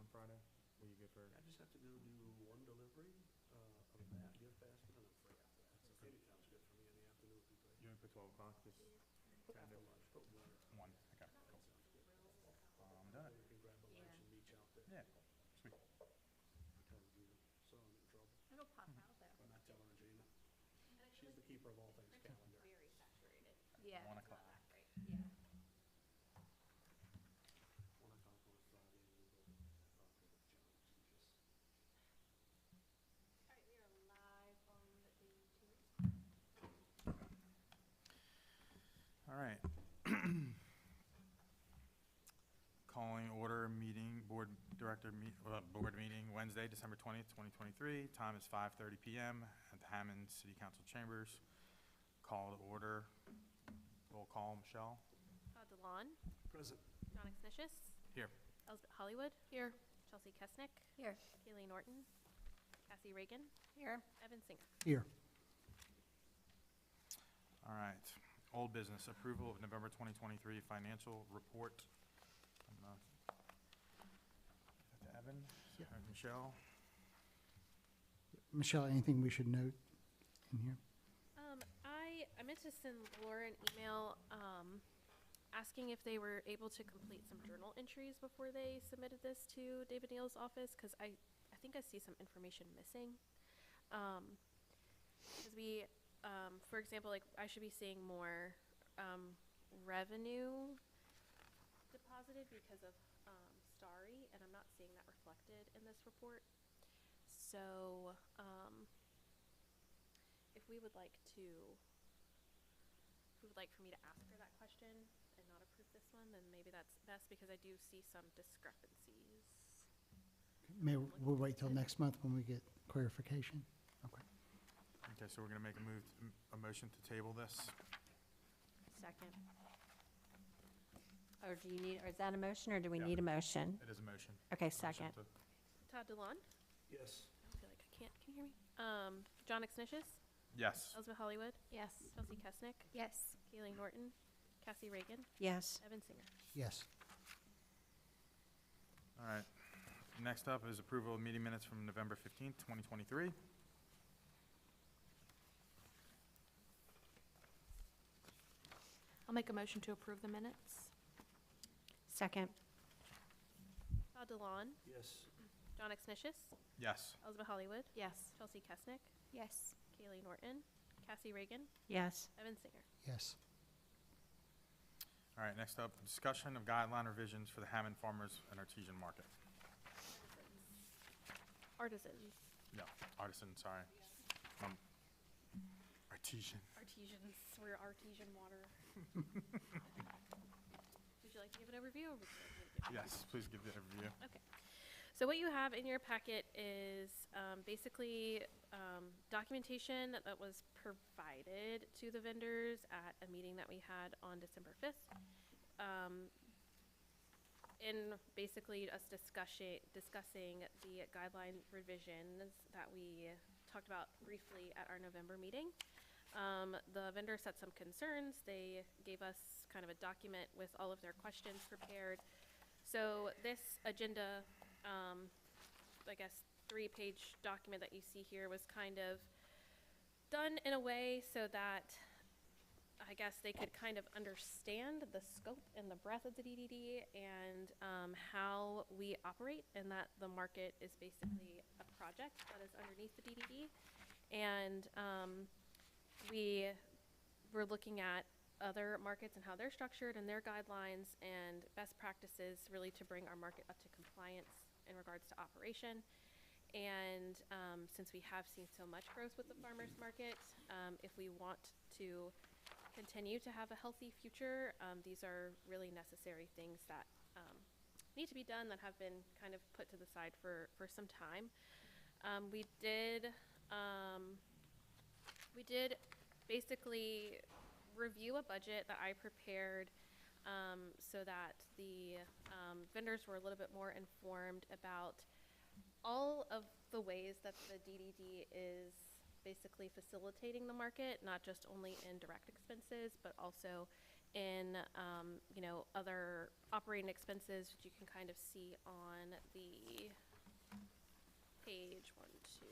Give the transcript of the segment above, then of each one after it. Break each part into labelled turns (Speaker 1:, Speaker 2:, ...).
Speaker 1: on Friday? Were you good for?
Speaker 2: I just have to go do one delivery of that gift basket, and I'm free after that. So if any time's good for me in the afternoon would be great.
Speaker 1: You want to put 12 o'clock? Just
Speaker 2: After lunch, put one.
Speaker 1: one. Okay,
Speaker 2: That
Speaker 1: cool.
Speaker 2: sounds good.
Speaker 1: I'm done.
Speaker 2: We can grab a lunch and meet you out there.
Speaker 1: Yeah, sweet.
Speaker 2: I told you, so I'm in trouble.
Speaker 3: It'll pop out though.
Speaker 2: I'm not telling Regina. She's the keeper of all things calendar.
Speaker 4: Very saturated.
Speaker 3: Yeah.
Speaker 1: 1 o'clock.
Speaker 4: Right, yeah.
Speaker 2: 1 o'clock on Friday, and we'll go with John. Just
Speaker 4: All right, we are live on the YouTube.
Speaker 1: All right. Calling order meeting, board meeting Wednesday, December 20th, 2023. Time is 5:30 p.m. at the Hammond City Council Chambers. Call to order. Roll call, Michelle.
Speaker 4: Todd DeLon,
Speaker 2: present.
Speaker 4: John Exnicius,
Speaker 1: Here.
Speaker 4: Elizabeth Hollywood. Here. Chelsea Kesnick.
Speaker 3: Here.
Speaker 4: Kaylee Norton. Cassie Reagan.
Speaker 3: Here.
Speaker 4: Evan Singer.
Speaker 2: Here.
Speaker 1: All right. Old business, approval of November 2023 financial report. Give that to Evan.
Speaker 5: Yeah.
Speaker 1: All right, Michelle.
Speaker 5: Michelle, anything we should note in here?
Speaker 4: I meant to send Laura an email asking if they were able to complete some journal entries before they submitted this to David Neal's office, because I think I see some information missing. Because we, for example, like I should be seeing more revenue deposited because of Starry, and I'm not seeing that reflected in this report. So if we would like for me to ask her that question and not approve this one, then maybe that's best, because I do see some discrepancies.
Speaker 5: May we'll wait till next month when we get clarification? Okay.
Speaker 1: Okay, so we're going to make a motion to table this.
Speaker 3: Second. Or do you need, or is that a motion, or do we
Speaker 1: Yeah.
Speaker 3: need a motion?
Speaker 1: It is a motion.
Speaker 3: Okay,
Speaker 1: Motion
Speaker 3: second.
Speaker 1: to-
Speaker 4: Todd DeLon?
Speaker 2: Yes.
Speaker 4: I feel like I can't. Can you hear me? John Exnicius?
Speaker 1: Yes.
Speaker 4: Elizabeth Hollywood?
Speaker 3: Yes.
Speaker 4: Chelsea Kesnick?
Speaker 3: Yes.
Speaker 4: Kaylee Norton? Cassie Reagan?
Speaker 3: Yes.
Speaker 4: Evan Singer?
Speaker 5: Yes.
Speaker 1: All right. Next up is approval of meeting minutes from November 15th, 2023.
Speaker 6: I'll make a motion to approve the minutes.
Speaker 3: Second.
Speaker 4: Todd DeLon?
Speaker 2: Yes.
Speaker 4: John Exnicius?
Speaker 1: Yes.
Speaker 4: Elizabeth Hollywood?
Speaker 6: Yes.
Speaker 4: Chelsea Kesnick?
Speaker 3: Yes.
Speaker 4: Kaylee Norton? Cassie Reagan?
Speaker 3: Yes.
Speaker 4: Evan Singer?
Speaker 5: Yes.
Speaker 1: All right, next up, discussion of guideline revisions for the Hammond Farmers and Artisan Market.
Speaker 4: Artisans.
Speaker 1: Yeah, artisan, sorry. Artesian.
Speaker 4: Artesians. We're artesian water. Would you like to give an overview? Or would you like me to give
Speaker 1: Yes, please give the overview.
Speaker 4: Okay. So what you have in your packet is basically documentation that was provided to the vendors at a meeting that we had on December 5th. In basically us discussing the guideline revisions that we talked about briefly at our November meeting. The vendor set some concerns. They gave us kind of a document with all of their questions prepared. So this agenda, I guess 3-page document that you see here was kind of done in a way so that I guess they could kind of understand the scope and the breadth of the DDD and how we operate, and that the market is basically a project that is underneath the DDD. And we were looking at other markets and how they're structured and their guidelines and best practices really to bring our market up to compliance in regards to operation. And since we have seen so much growth with the farmers market, if we want to continue to have a healthy future, these are really necessary things that need to be done that have been kind of put to the side for some time. We did basically review a budget that I prepared so that the vendors were a little bit more informed about all of the ways that the DDD is basically facilitating the market, not just only in direct expenses, but also in, other operating expenses, which you can kind of see on the page 1, 2,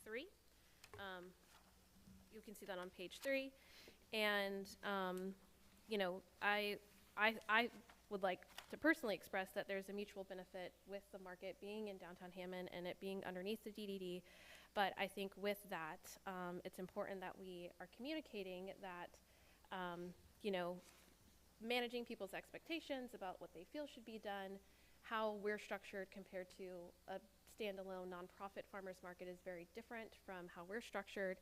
Speaker 4: 3. You can see that on page 3. And, I would like to personally express that there's a mutual benefit with the market being in downtown Hammond and it being underneath the DDD. But I think with that, it's important that we are communicating that, managing people's expectations about what they feel should be done, how we're structured compared to a standalone nonprofit farmers market is very different from how we're structured.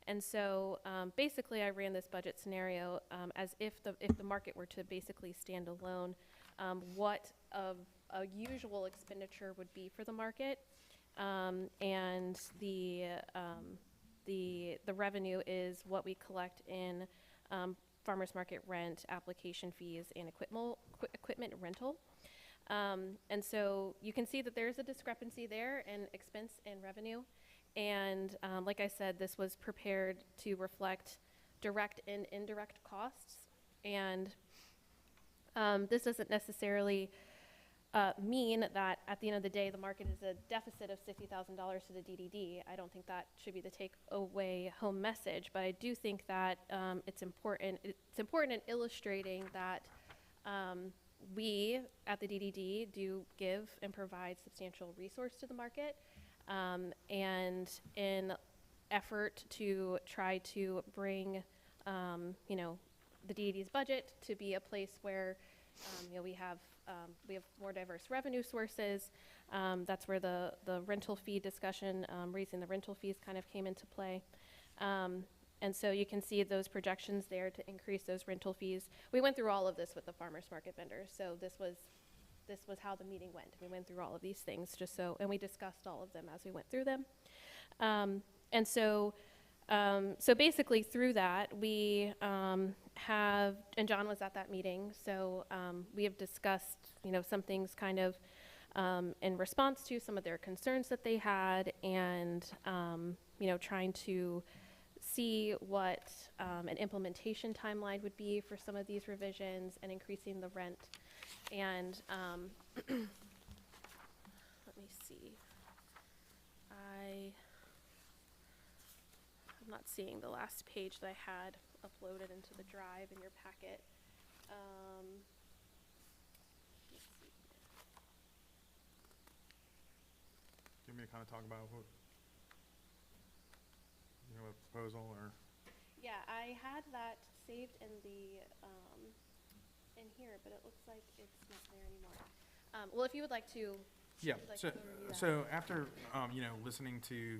Speaker 4: And so basically I ran this budget scenario as if the market were to basically stand alone, what a usual expenditure would be for the market. And the revenue is what we collect in farmers market rent, application fees, and equipment rental. And so you can see that there's a discrepancy there in expense and revenue. And like I said, this was prepared to reflect direct and indirect costs. And this doesn't necessarily mean that at the end of the day, the market is a deficit of $60,000 to the DDD. I don't think that should be the take-away home message, but I do think that it's important in illustrating that we at the DDD do give and provide substantial resource to the market, and in effort to try to bring, the DDD's budget to be a place where, we have more diverse revenue sources. That's where the rental fee discussion, raising the rental fees kind of came into play. And so you can see those projections there to increase those rental fees. We went through all of this with the farmers market vendors. So this was how the meeting went. We went through all of these things and we discussed all of them as we went through them. And so basically through that, we and John was at that meeting, so we have discussed, some things kind of in response to some of their concerns that they had, and, trying to see what an implementation timeline would be for some of these revisions and increasing the rent. And let me see. I'm not seeing the last page that I had uploaded into the drive in your packet. Let's see.
Speaker 1: Do you want me to kind of talk about what, a proposal or?
Speaker 4: Yeah, I had that saved in the in here, but it looks like it's not there anymore. Well, if you would like to.
Speaker 1: Yeah,
Speaker 4: would like
Speaker 1: so,
Speaker 4: to review that.
Speaker 1: so after, listening to,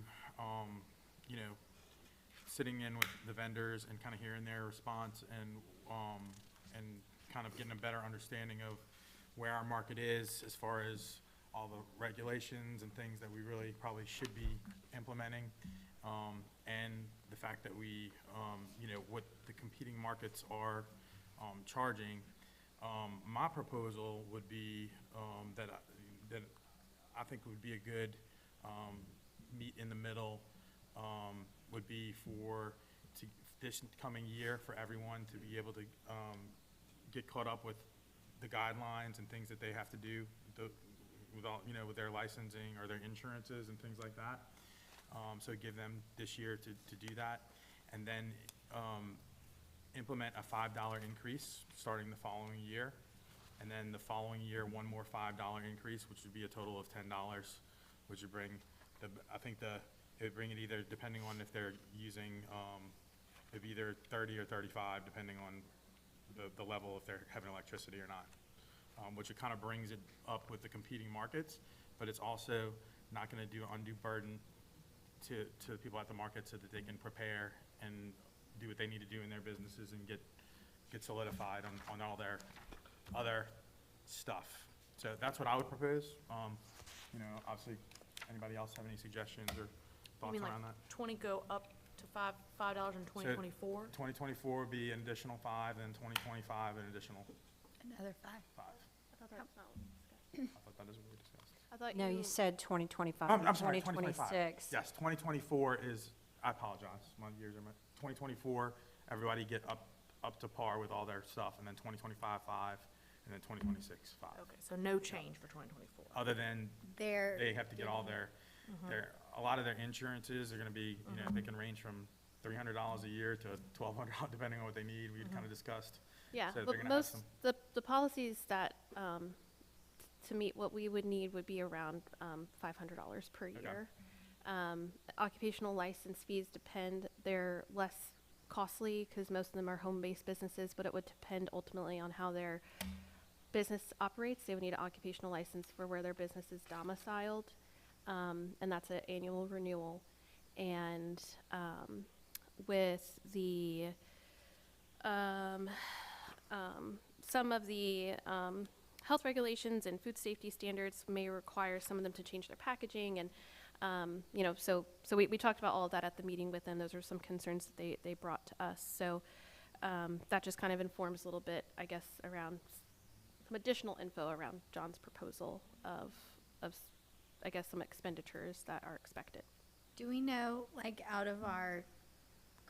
Speaker 1: sitting in with the vendors and kind of hearing their response and kind of getting a better understanding of where our market is as far as all the regulations and things that we really probably should be implementing, and the fact that we, what the competing markets are charging, my proposal would be that I think would be a good meet in the middle, would be this coming year for everyone to be able to get caught up with the guidelines and things that they have to do with their licensing or their insurances and things like that. So give them this year to do that, and then implement a $5 increase starting the following year, and then the following year one more $5 increase, which would be a total of $10, which would bring it would bring it either, depending on if they're using, it'd be either 30 or 35, depending on the level, if they're having electricity or not, which it kind of brings it up with the competing markets, but it's also not going to do an undue burden to the people at the market so that they can prepare and do what they need to do in their businesses and get solidified on all their other stuff. So that's what I would propose. Obviously, anybody else have any suggestions or
Speaker 6: You
Speaker 1: thoughts
Speaker 6: mean like
Speaker 1: around that?
Speaker 6: 20 go up to $5 in 2024?
Speaker 1: 2024 would be an additional 5, and 2025 an additional
Speaker 3: Another 5.
Speaker 1: 5.
Speaker 4: I thought that's not what we discussed.
Speaker 1: I thought that is what we discussed.
Speaker 4: I thought
Speaker 3: No, you said 2025
Speaker 1: I'm
Speaker 3: and
Speaker 1: sorry,
Speaker 3: 2026.
Speaker 1: Yes, 2024 is, I apologize, my years are, 2024, everybody get up up to par with all their stuff, and then 2025, 5, and then 2026, 5.
Speaker 6: Okay, so no change for 2024.
Speaker 1: Other than
Speaker 3: There,
Speaker 1: they have to get all their, a lot of their insurances are gonna be, you know, they can range from $300 a year to $1,200, depending on what they need, we kind of discussed.
Speaker 4: Yeah,
Speaker 1: So
Speaker 4: but
Speaker 1: they're gonna have
Speaker 4: most,
Speaker 1: some-
Speaker 4: the policies that, to meet what we would need would be around, $500 per year. Occupational license fees depend, they're less costly because most of them are home-based businesses, but it would depend ultimately on how their business operates. They would need an occupational license for where their business is domiciled, and that's an annual renewal. And with the some of the health regulations and food safety standards may require some of them to change their packaging, and you know, so we talked about all of that at the meeting with them. Those are some concerns that they brought to us. So that just kind of informs a little bit, I guess, around some additional info around John's proposal of I guess, some expenditures that are expected.
Speaker 3: do we know, like, out of our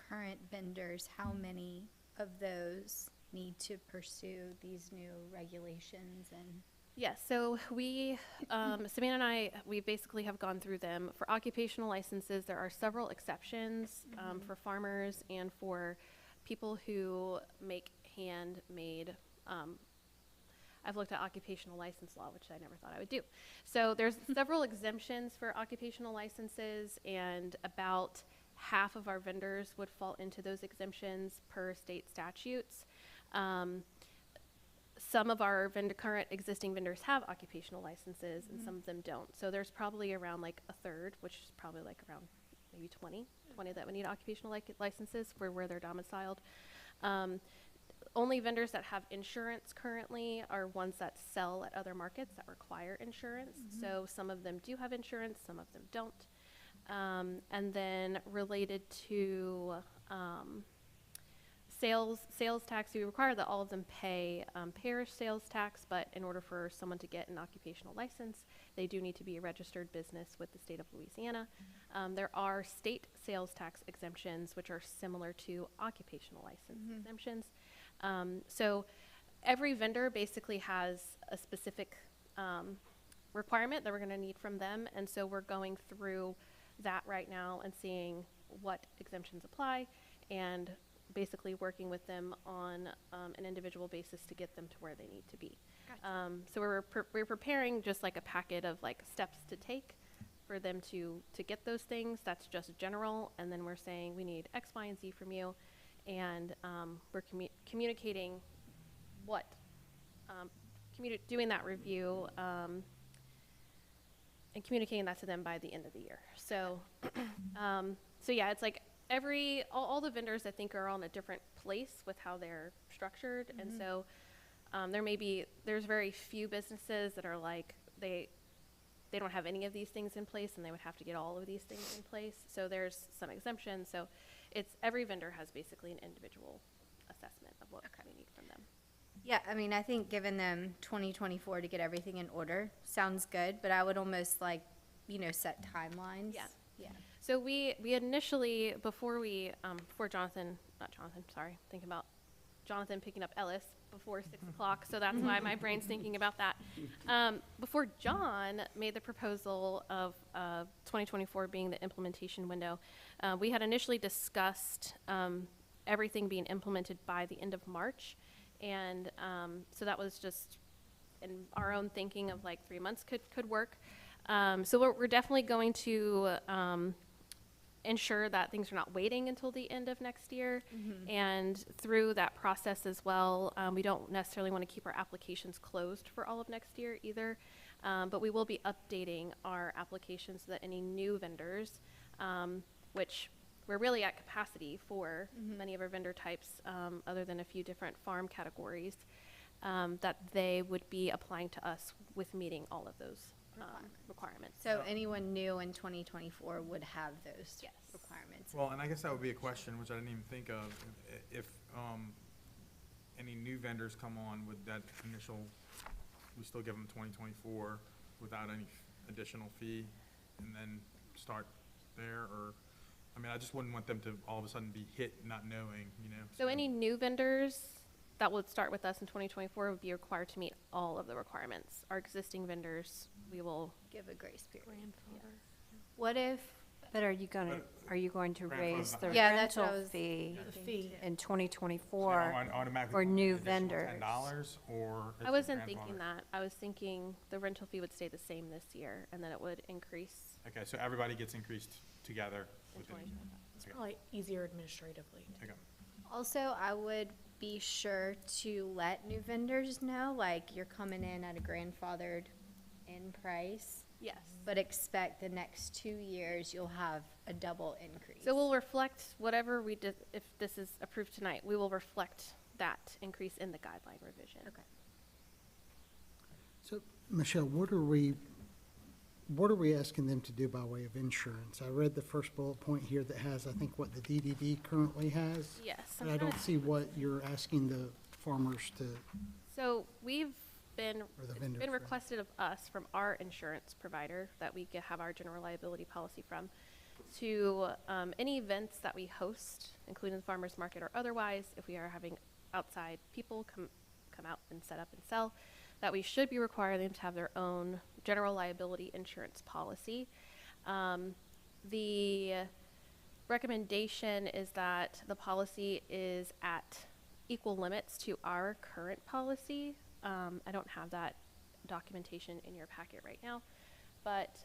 Speaker 3: current vendors, how many of those need to pursue these new regulations and?
Speaker 4: Yes, so we, Savannah and I, we basically have gone through them. For occupational licenses, there are several exceptions for farmers and for people who make handmade. I've looked at occupational license law, which I never thought I would do. So there's several exemptions for occupational licenses, and about half of our vendors would fall into those exemptions per state statutes. Some of our current existing vendors have occupational licenses, and some of them don't. So there's probably around like a third, which is probably like around maybe 20 that would need occupational licenses for where they're domiciled. Only vendors that have insurance currently are ones that sell at other markets that require insurance. So some of them do have insurance, some of them don't. And then related to sales tax, we require that all of them pay parish sales tax, but in order for someone to get an occupational license, they do need to be a registered business with the state of Louisiana. There are state sales tax exemptions, which are similar to occupational license exemptions. So every vendor basically has a specific requirement that we're going to need from them, and so we're going through that right now and seeing what exemptions apply, and basically working with them on an individual basis to get them to where they need to be. So we're preparing just like a packet of like steps to take for them to get those things. That's just general, and then we're saying we need X, Y, and Z from you, and we're communicating what, doing that review and communicating that to them by the end of the year. So, so yeah, it's like all the vendors I think are on a different place with how they're structured, and so there's very few businesses that are like they don't have any of these things in place, and they would have to get all of these things in place. So there's some exemptions. So it's every vendor has basically an individual assessment of what we need from them.
Speaker 7: Yeah, I mean, I think giving them 2024 to get everything in order sounds good, but I would almost like, set timelines.
Speaker 4: Yeah.
Speaker 7: Yeah.
Speaker 4: So we initially, before Jonathan picking up Ellis before 6 o'clock, so that's why my brain's thinking about that. Before John made the proposal of 2024 being the implementation window, we had initially discussed everything being implemented by the end of March, and so that was just in our own thinking of like 3 months could work. So we're definitely going to ensure that things are not waiting until the end of next year. And through that process as well, we don't necessarily want to keep our applications closed for all of next year either, but we will be updating our applications so that any new vendors, which we're really at capacity for many of our vendor types, other than a few different farm categories, that they would be applying to us with meeting all of those requirements.
Speaker 7: So anyone new in 2024 would have those
Speaker 4: Yes.
Speaker 7: requirements.
Speaker 1: Well, and I guess that would be a question, which I didn't even think of. If any new vendors come on with that initial, we still give them 2024 without any additional fee, and then start there, or I mean, I just wouldn't want them to all of a sudden be hit not knowing, you know?
Speaker 4: So any new vendors that would start with us in 2024 would be required to meet all of the requirements. Our existing vendors, we will,
Speaker 3: Give a grace period.
Speaker 6: Grandfather.
Speaker 3: What if,
Speaker 7: But are you going to
Speaker 1: Grandfather's
Speaker 7: raise
Speaker 1: not-
Speaker 7: the
Speaker 3: Yeah, that's what I
Speaker 7: rental
Speaker 3: was
Speaker 7: fee
Speaker 6: The fee.
Speaker 7: in
Speaker 1: So
Speaker 7: 2024?
Speaker 1: automatically
Speaker 7: for
Speaker 1: an
Speaker 7: new
Speaker 1: additional
Speaker 7: vendors.
Speaker 1: $10, or?
Speaker 4: I wasn't thinking that. I was thinking the rental fee would stay the same this year and then it would increase
Speaker 1: Okay, so everybody gets increased together
Speaker 4: in
Speaker 1: within,
Speaker 4: 2025.
Speaker 6: It's probably easier administratively.
Speaker 1: okay.
Speaker 3: Also, I would be sure to let new vendors know, like, you're coming in at a grandfathered in price,
Speaker 4: Yes.
Speaker 3: but expect the next 2 years you'll have a double increase.
Speaker 4: So we'll reflect whatever we did, if this is approved tonight, we will reflect that increase in the guideline revision.
Speaker 3: Okay.
Speaker 5: So, Michelle, what are we asking them to do by way of insurance? I read the first bullet point here that has, I think, what the DDD currently has.
Speaker 4: Yes.
Speaker 5: But I don't see what you're asking the farmers to,
Speaker 4: So we've been,
Speaker 5: or the
Speaker 4: it's
Speaker 5: vendors.
Speaker 4: been
Speaker 5: rather.
Speaker 4: requested of us from our insurance provider that we have our general liability policy from, to any events that we host, including the farmer's market or otherwise, if we are having outside people come out and set up and sell, that we should be requiring them to have their own general liability insurance policy. The recommendation is that the policy is at equal limits to our current policy. I don't have that documentation in your packet right now, but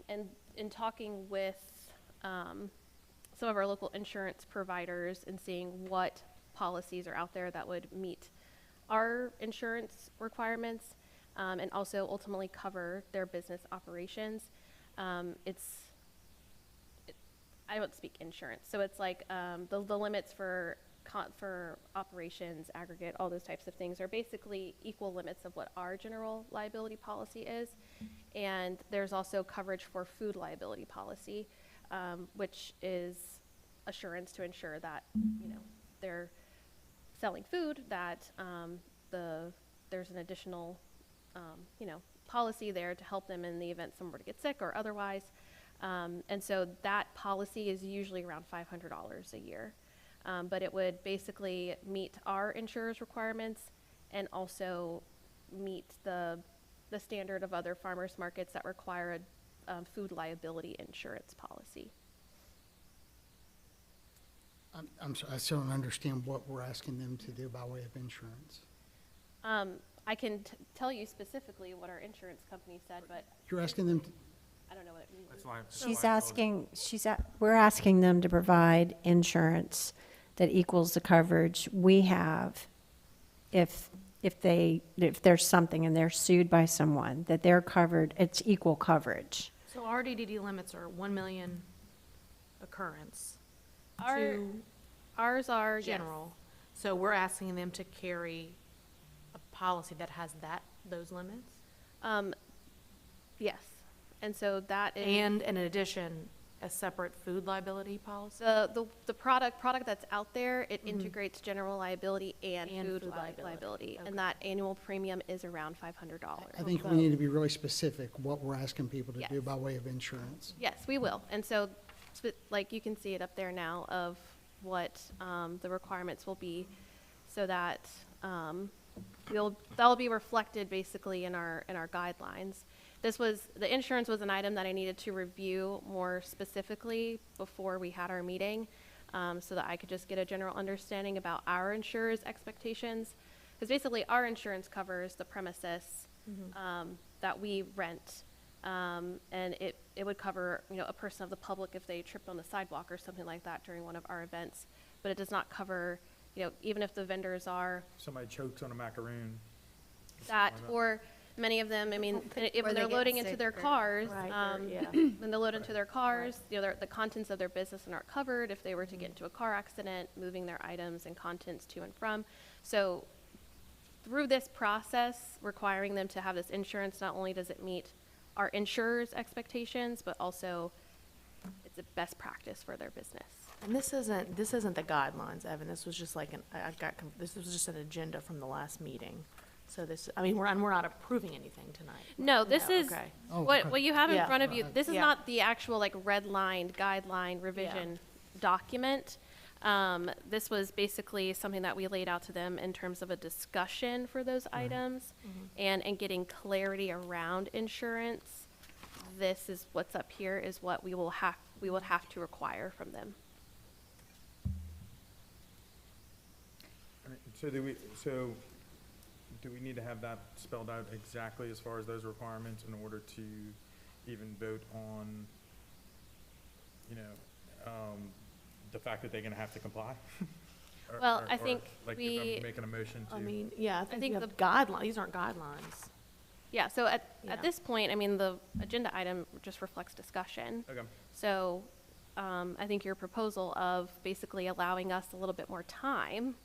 Speaker 4: and in talking with some of our local insurance providers and seeing what policies are out there that would meet our insurance requirements and also ultimately cover their business operations. I don't speak insurance, so it's like the limits for operations, aggregate, all those types of things are basically equal limits of what our general liability policy is. And there's also coverage for food liability policy, which is assurance to ensure that, you know, they're selling food, that there's an additional, you know, policy there to help them in the event someone were to get sick or otherwise. And so that policy is usually around $500 a year. But it would basically meet our insurer's requirements and also meet the standard of other farmers markets that require a food liability insurance policy.
Speaker 5: I'm sorry, I still don't understand what we're asking them to do by way of insurance.
Speaker 4: I can tell you specifically what our insurance company said, but
Speaker 5: You're asking them,
Speaker 4: I don't know what it means.
Speaker 1: That's why.
Speaker 8: We're asking them to provide insurance that equals the coverage we have if there's something and they're sued by someone, that they're covered, it's equal coverage.
Speaker 6: So our DDD limits are 1 million occurrence
Speaker 4: Ours are, yes.
Speaker 6: general. So we're asking them to carry a policy that has those limits?
Speaker 4: Yes. And so that is.
Speaker 6: And in addition, a separate food liability policy?
Speaker 4: The product that's out there, it integrates general liability and food liability. And that annual premium is around $500.
Speaker 5: I think we need to be really specific what we're asking people to do
Speaker 4: Yes.
Speaker 5: by way of insurance.
Speaker 4: Yes, we will. And so, like, you can see it up there now of what the requirements will be, so that that'll be reflected basically in our guidelines. The insurance was an item that I needed to review more specifically before we had our meeting, so that I could just get a general understanding about our insurer's expectations. Because basically our insurance covers the premises that we rent. And it would cover, you know, a person of the public if they tripped on the sidewalk or something like that during one of our events. But it does not cover, you know, even if the vendors are
Speaker 1: Somebody chokes on a macaroon.
Speaker 4: that,
Speaker 1: Why not?
Speaker 4: or many of them, I mean, if
Speaker 3: Or they
Speaker 4: they're
Speaker 3: get
Speaker 4: loading into
Speaker 3: sick
Speaker 4: their
Speaker 3: or-
Speaker 4: cars,
Speaker 6: Yeah.
Speaker 4: when they load into their cars, you know, the contents of their business aren't covered if they were to get into a car accident, moving their items and contents to and from. So through this process, requiring them to have this insurance, not only does it meet our insurer's expectations, but also it's a best practice for their business.
Speaker 6: And this isn't the guidelines, Evan. This was just like this was just an agenda from the last meeting. So this, I mean, we're not approving anything tonight.
Speaker 4: No, this is,
Speaker 6: Okay.
Speaker 5: Oh,
Speaker 4: what,
Speaker 5: okay.
Speaker 4: what you have in
Speaker 6: Yeah.
Speaker 4: front of you, this is
Speaker 6: Yeah.
Speaker 4: not the actual like red-lined guideline revision document. This was basically something that we laid out to them in terms of a discussion for those items and getting clarity around insurance. This is what's up here is what we would have to require from them.
Speaker 1: So do we need to have that spelled out exactly as far as those requirements in order to even vote on, the fact that they're gonna have to comply?
Speaker 4: Well, I think
Speaker 1: like,
Speaker 4: we-
Speaker 1: if I'm making a motion to.
Speaker 6: I mean, yeah, I think
Speaker 4: think
Speaker 6: you have guidelines, these aren't guidelines.
Speaker 4: Yeah, so
Speaker 6: Yeah.
Speaker 4: at this point, I mean, the agenda item just reflects discussion.
Speaker 1: Okay.
Speaker 4: So, I think your proposal of basically allowing us a little bit more time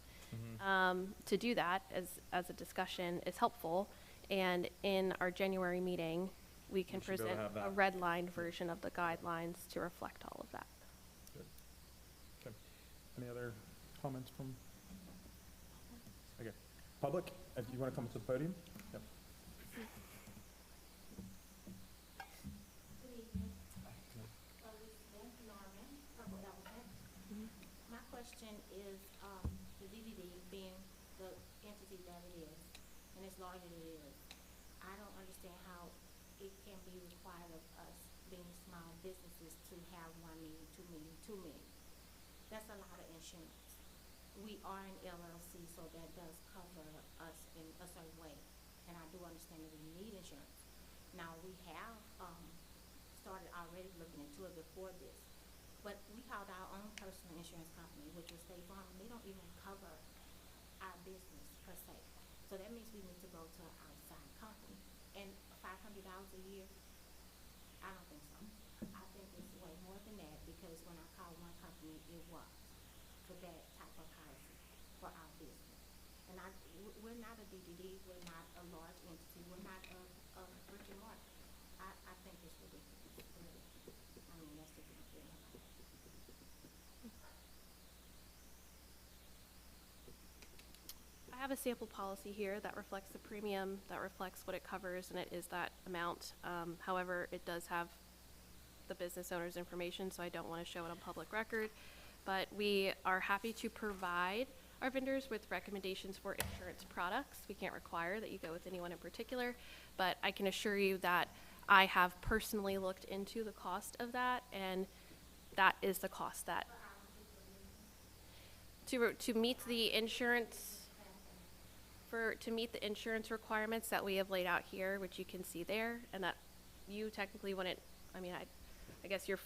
Speaker 4: to do that as a discussion is helpful. And in our January meeting, we can
Speaker 1: We should be able to
Speaker 4: present
Speaker 1: have
Speaker 4: a
Speaker 1: that.
Speaker 4: red-lined version of the guidelines to reflect all of that.
Speaker 1: Okay. Any other comments from? Okay. Public, if you wanna come to the podium? Yep.
Speaker 9: My question is, the DDD being the entity that it is, and as large as it is, I don't understand how it can be required of us, being small businesses, to have 1 million, 2 million, 2 million. That's a lot of insurance. We are an LLC, so that does cover us in a certain way, and I do understand that we need insurance. Now, we have, started already looking into it before this. But we called our own personal insurance company, which was State Farm, and they don't even cover our business per se. So that means we need to go to an outside company. And $500 a year, I don't think so. I think it's way more than that, because when I called one company, it was for that type of policy for our business. And we're not a DDD, we're not a large entity, we're not a brick and mortar. I think it's ridiculous, really. I mean, that's the big thing about it.
Speaker 4: I have a sample policy here that reflects the premium, that reflects what it covers, and it is that amount. However, it does have the business owner's information, so I don't want to show it on public record. But we are happy to provide our vendors with recommendations for insurance products. We can't require that you go with anyone in particular, but I can assure you that I have personally looked into the cost of that, and that is the cost that, to meet the insurance, to meet the insurance requirements that we have laid out here, which you can see there, and that you technically wouldn't, I mean, I guess you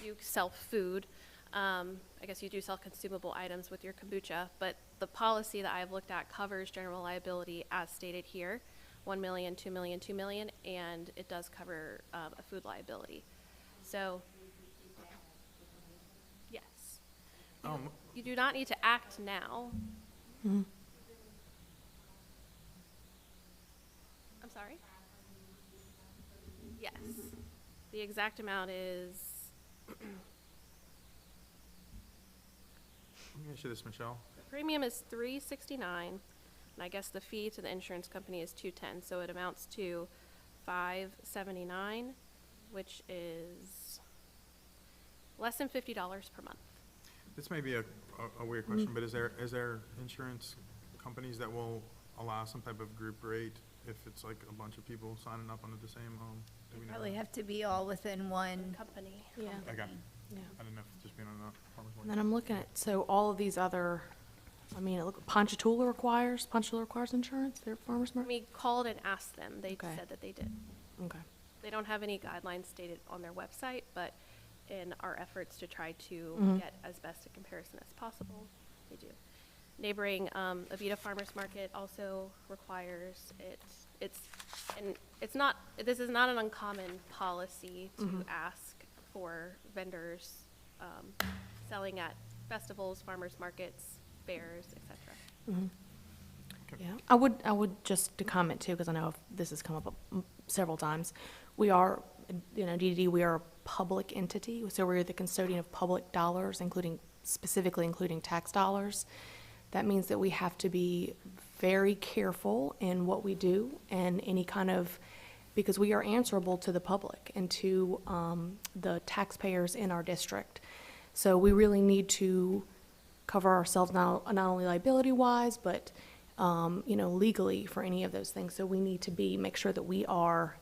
Speaker 4: do sell food. I guess you do sell consumable items with your kombucha, but the policy that I've looked at covers general liability as stated here, 1 million, 2 million, 2 million, and it does cover a food liability. So, yes. You do not need to act now. I'm sorry? Yes. The exact amount is,
Speaker 1: Let me ask you this, Michelle.
Speaker 4: premium is $369, and I guess the fee to the insurance company is $210, so it amounts to $579, which is less than $50 per month.
Speaker 1: This may be a weird question, but is there insurance companies that will allow some type of group rate if it's like a bunch of people signing up under the same, do we know?
Speaker 3: Probably have to be all within one.
Speaker 4: Company.
Speaker 6: Yeah.
Speaker 1: Okay,
Speaker 6: Yeah.
Speaker 1: I didn't know if just being on a farmer's
Speaker 6: And
Speaker 1: market.
Speaker 6: then I'm looking at, so all of these other, I mean, Ponchatoula requires insurance, their farmer's market?
Speaker 4: We called and asked them. They
Speaker 6: Okay.
Speaker 4: said that they did.
Speaker 6: Okay.
Speaker 4: They don't have any guidelines stated on their website, but in our efforts to try to
Speaker 6: Mhm.
Speaker 4: get as best a comparison as possible, they do. Neighboring Avita Farmers Market also requires it. This is not an uncommon policy to ask for vendors selling at festivals, farmers markets, fairs, etc.
Speaker 6: Yeah, I would just to comment too, because I know this has come up several times. We are, DDD, we are a public entity, so we're the custodian of public dollars, specifically including tax dollars. That means that we have to be very careful in what we do and any kind of, because we are answerable to the public and to the taxpayers in our district. So we really need to cover ourselves not only liability-wise, but, legally for any of those things. So we need to make sure that we are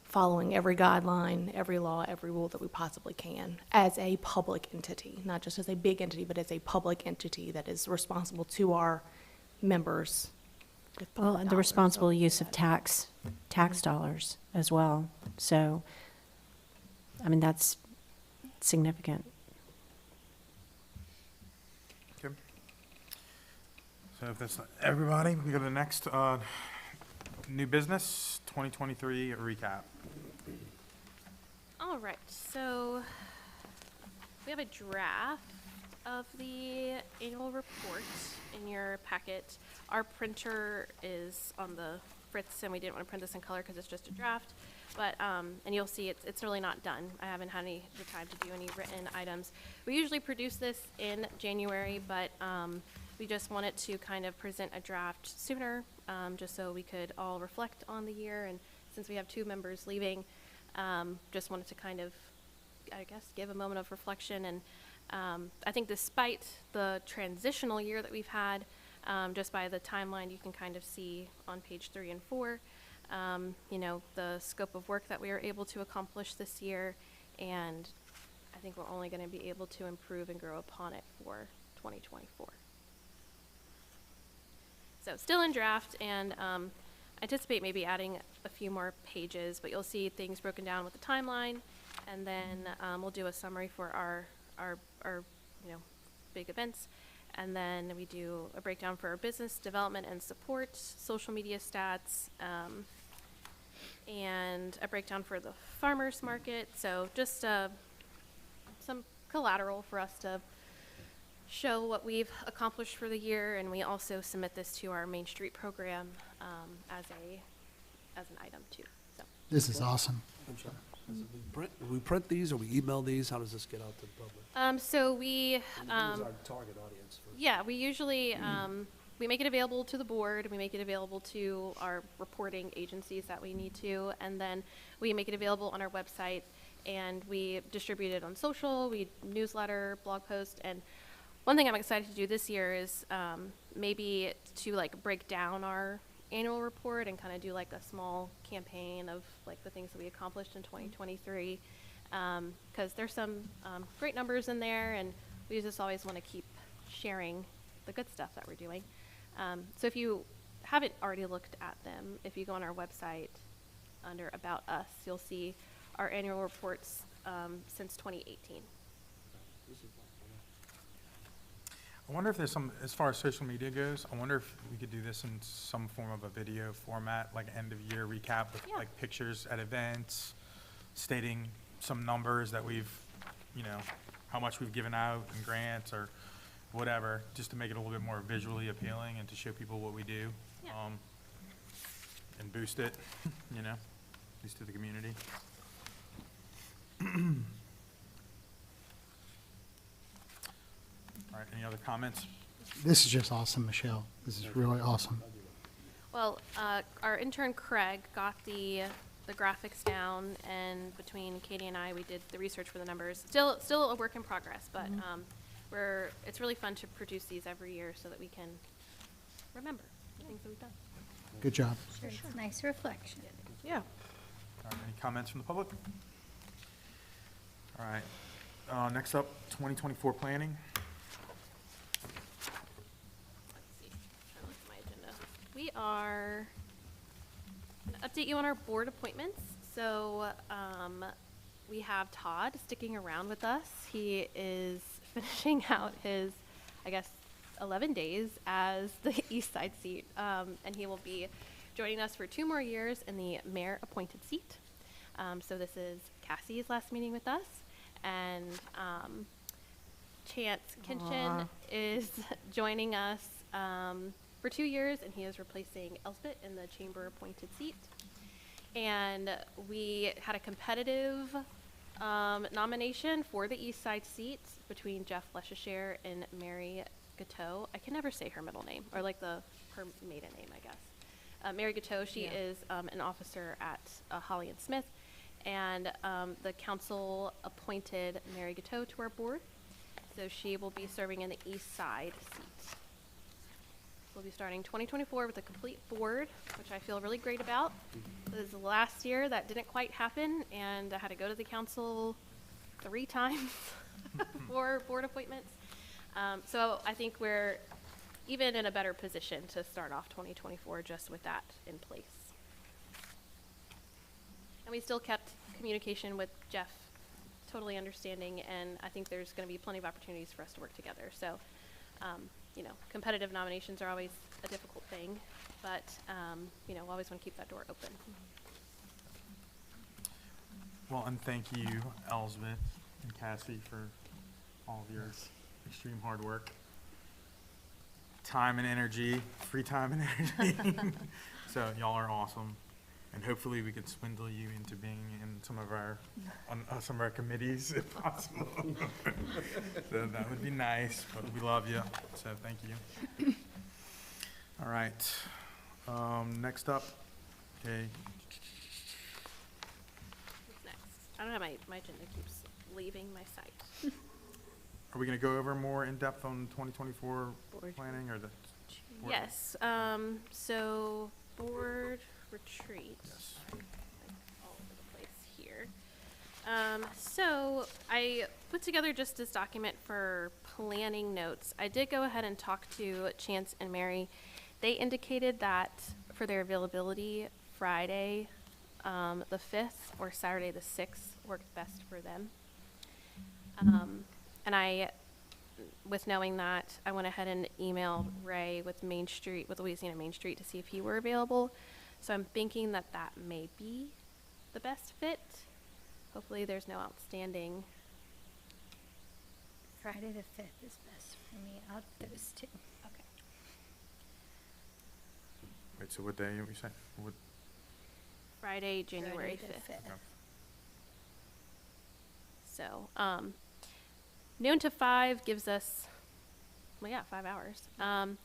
Speaker 6: following every guideline, every law, every rule that we possibly can as a public entity, not just as a big entity, but as a public entity that is responsible to our members. with
Speaker 8: Well, and the
Speaker 6: dollars.
Speaker 8: responsible
Speaker 6: So-
Speaker 8: use of tax dollars as well. So, I mean, that's significant.
Speaker 1: Okay. So if that's everybody, we go to the next, new business, 2023 recap.
Speaker 4: All right, so we have a draft of the annual report in your packet. Our printer is on the fritz, and we didn't want to print this in color because it's just a draft. But, and you'll see it's really not done. I haven't had the time to do any written items. We usually produce this in January, but we just wanted to kind of present a draft sooner, just so we could all reflect on the year. And since we have 2 members leaving, just wanted to kind of, I guess, give a moment of reflection. And I think despite the transitional year that we've had, just by the timeline, you can kind of see on page 3 and 4, the scope of work that we were able to accomplish this year. And I think we're only going to be able to improve and grow upon it for 2024. So still in draft, and anticipate maybe adding a few more pages, but you'll see things broken down with the timeline, and then we'll do a summary for our big events, and then we do a breakdown for our business development and support, social media stats, and a breakdown for the farmers market. So just some collateral for us to show what we've accomplished for the year, and we also submit this to our Main Street program as an item too. So
Speaker 5: This is awesome.
Speaker 2: I'm sorry. We print these or we email these? How does this get out to the public?
Speaker 4: so we
Speaker 2: Who's our target audience for?
Speaker 4: yeah, we usually we make it available to the board, we make it available to our reporting agencies that we need to, and then we make it available on our website, and we distribute it on social, newsletter, blog post. And one thing I'm excited to do this year is maybe to break down our annual report and kind of do a small campaign of the things that we accomplished in 2023, because there's some great numbers in there, and we just always want to keep sharing the good stuff that we're doing. So if you haven't already looked at them, if you go on our website under About Us, you'll see our annual reports since 2018.
Speaker 1: I wonder if there's some, as far as social media goes, I wonder if we could do this in some form of a video format, like end of year recap with
Speaker 4: Yeah.
Speaker 1: pictures at events, stating some numbers that we've, how much we've given out in grants or whatever, just to make it a little bit more visually appealing and to show people what we do.
Speaker 4: Yeah.
Speaker 1: And boost it, boost to the community. All right, any other comments?
Speaker 5: This is just awesome, Michelle. This is really awesome.
Speaker 4: Well, our intern Craig got the graphics down, and between Katie and I, we did the research for the numbers. Still a work in progress, but it's really fun to produce these every year so that we can remember the things that we've done.
Speaker 5: Good job.
Speaker 3: Sure, it's a nice reflection.
Speaker 6: Yeah.
Speaker 1: All right, any comments from the public? All right, next up, 2024 planning.
Speaker 4: Let's see, trying to look at my agenda. We are gonna update you on our board appointments. So we have Todd sticking around with us. He is finishing out his, 11 days as the East Side seat, and he will be joining us for 2 more years in the mayor-appointed seat. So this is Cassie's last meeting with us, and Chance Kinchin is joining us for 2 years, and he is replacing Elspeth in the chamber-appointed seat. And we had a competitive nomination for the East Side seat between Jeff Leschere and Mary Gateau. I can never say her middle name, or the her maiden name, I guess. Mary Gateau, she is an officer at Holly and Smith, and the council appointed Mary Gateau to our board, so she will be serving in the East Side seat. We'll be starting 2024 with a complete board, which I feel really great about. This is the last year that didn't quite happen, and I had to go to the council 3 times for board appointments. So I think we're even in a better position to start off 2024 just with that in place. And we still kept communication with Jeff, totally understanding, and I think there's going to be plenty of opportunities for us to work together. So, you know, competitive nominations are always a difficult thing, but, you know, we always want to keep that door open.
Speaker 1: Well, and thank you, Elsbeth and Cassie, for all of your extreme hard work. Time and energy, free time and energy. So y'all are awesome. And hopefully we could swindle you into being in some of our committees if possible. So that would be nice, but we love you, so thank you. All right, next up, okay,
Speaker 4: What's next? I don't know, my agenda keeps leaving my site.
Speaker 1: are we gonna go over more in depth on 2024
Speaker 4: Board.
Speaker 1: planning or the? board?
Speaker 4: Yes, so board retreat.
Speaker 1: Yes.
Speaker 4: All over the place here. So I put together just this document for planning notes. I did go ahead and talk to Chance and Mary. They indicated that for their availability, Friday, the 5th or Saturday the 6th worked best for them. And I, with knowing that, I went ahead and emailed Ray with Louisiana Main Street to see if he were available. So I'm thinking that that may be the best fit. Hopefully there's no outstanding.
Speaker 3: Friday the 5th is best for me out of those 2.
Speaker 4: Okay.
Speaker 1: Wait, so what day are we saying? What,
Speaker 4: Friday, January
Speaker 3: Friday the
Speaker 4: 5th.
Speaker 3: 5th.
Speaker 4: So, noon to 5 gives us, well, yeah, 5 hours. And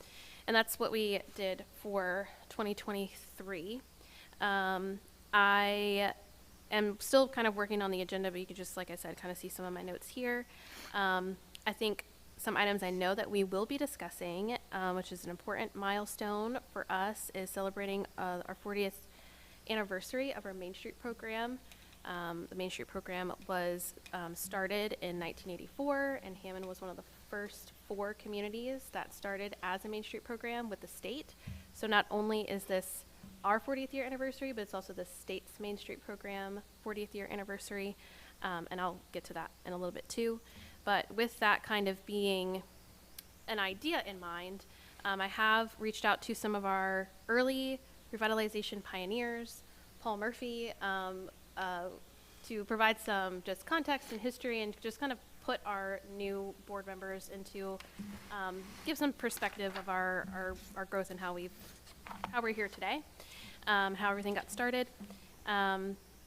Speaker 4: that's what we did for 2023. I am still kind of working on the agenda, but you can just, like I said, kind of see some of my notes here. I think some items I know that we will be discussing, which is an important milestone for us, is celebrating our 40th anniversary of our Main Street program. The Main Street program was started in 1984, and Hammond was one of the first 4 communities that started as a Main Street program with the state. So not only is this our 40th year anniversary, but it's also the state's Main Street program 40th year anniversary, and I'll get to that in a little bit too. But with that kind of being an idea in mind, I have reached out to some of our early revitalization pioneers, Paul Murphy, to provide some just context and history and just kind of put our new board members into, give some perspective of our growth and how we're here today, how everything got started.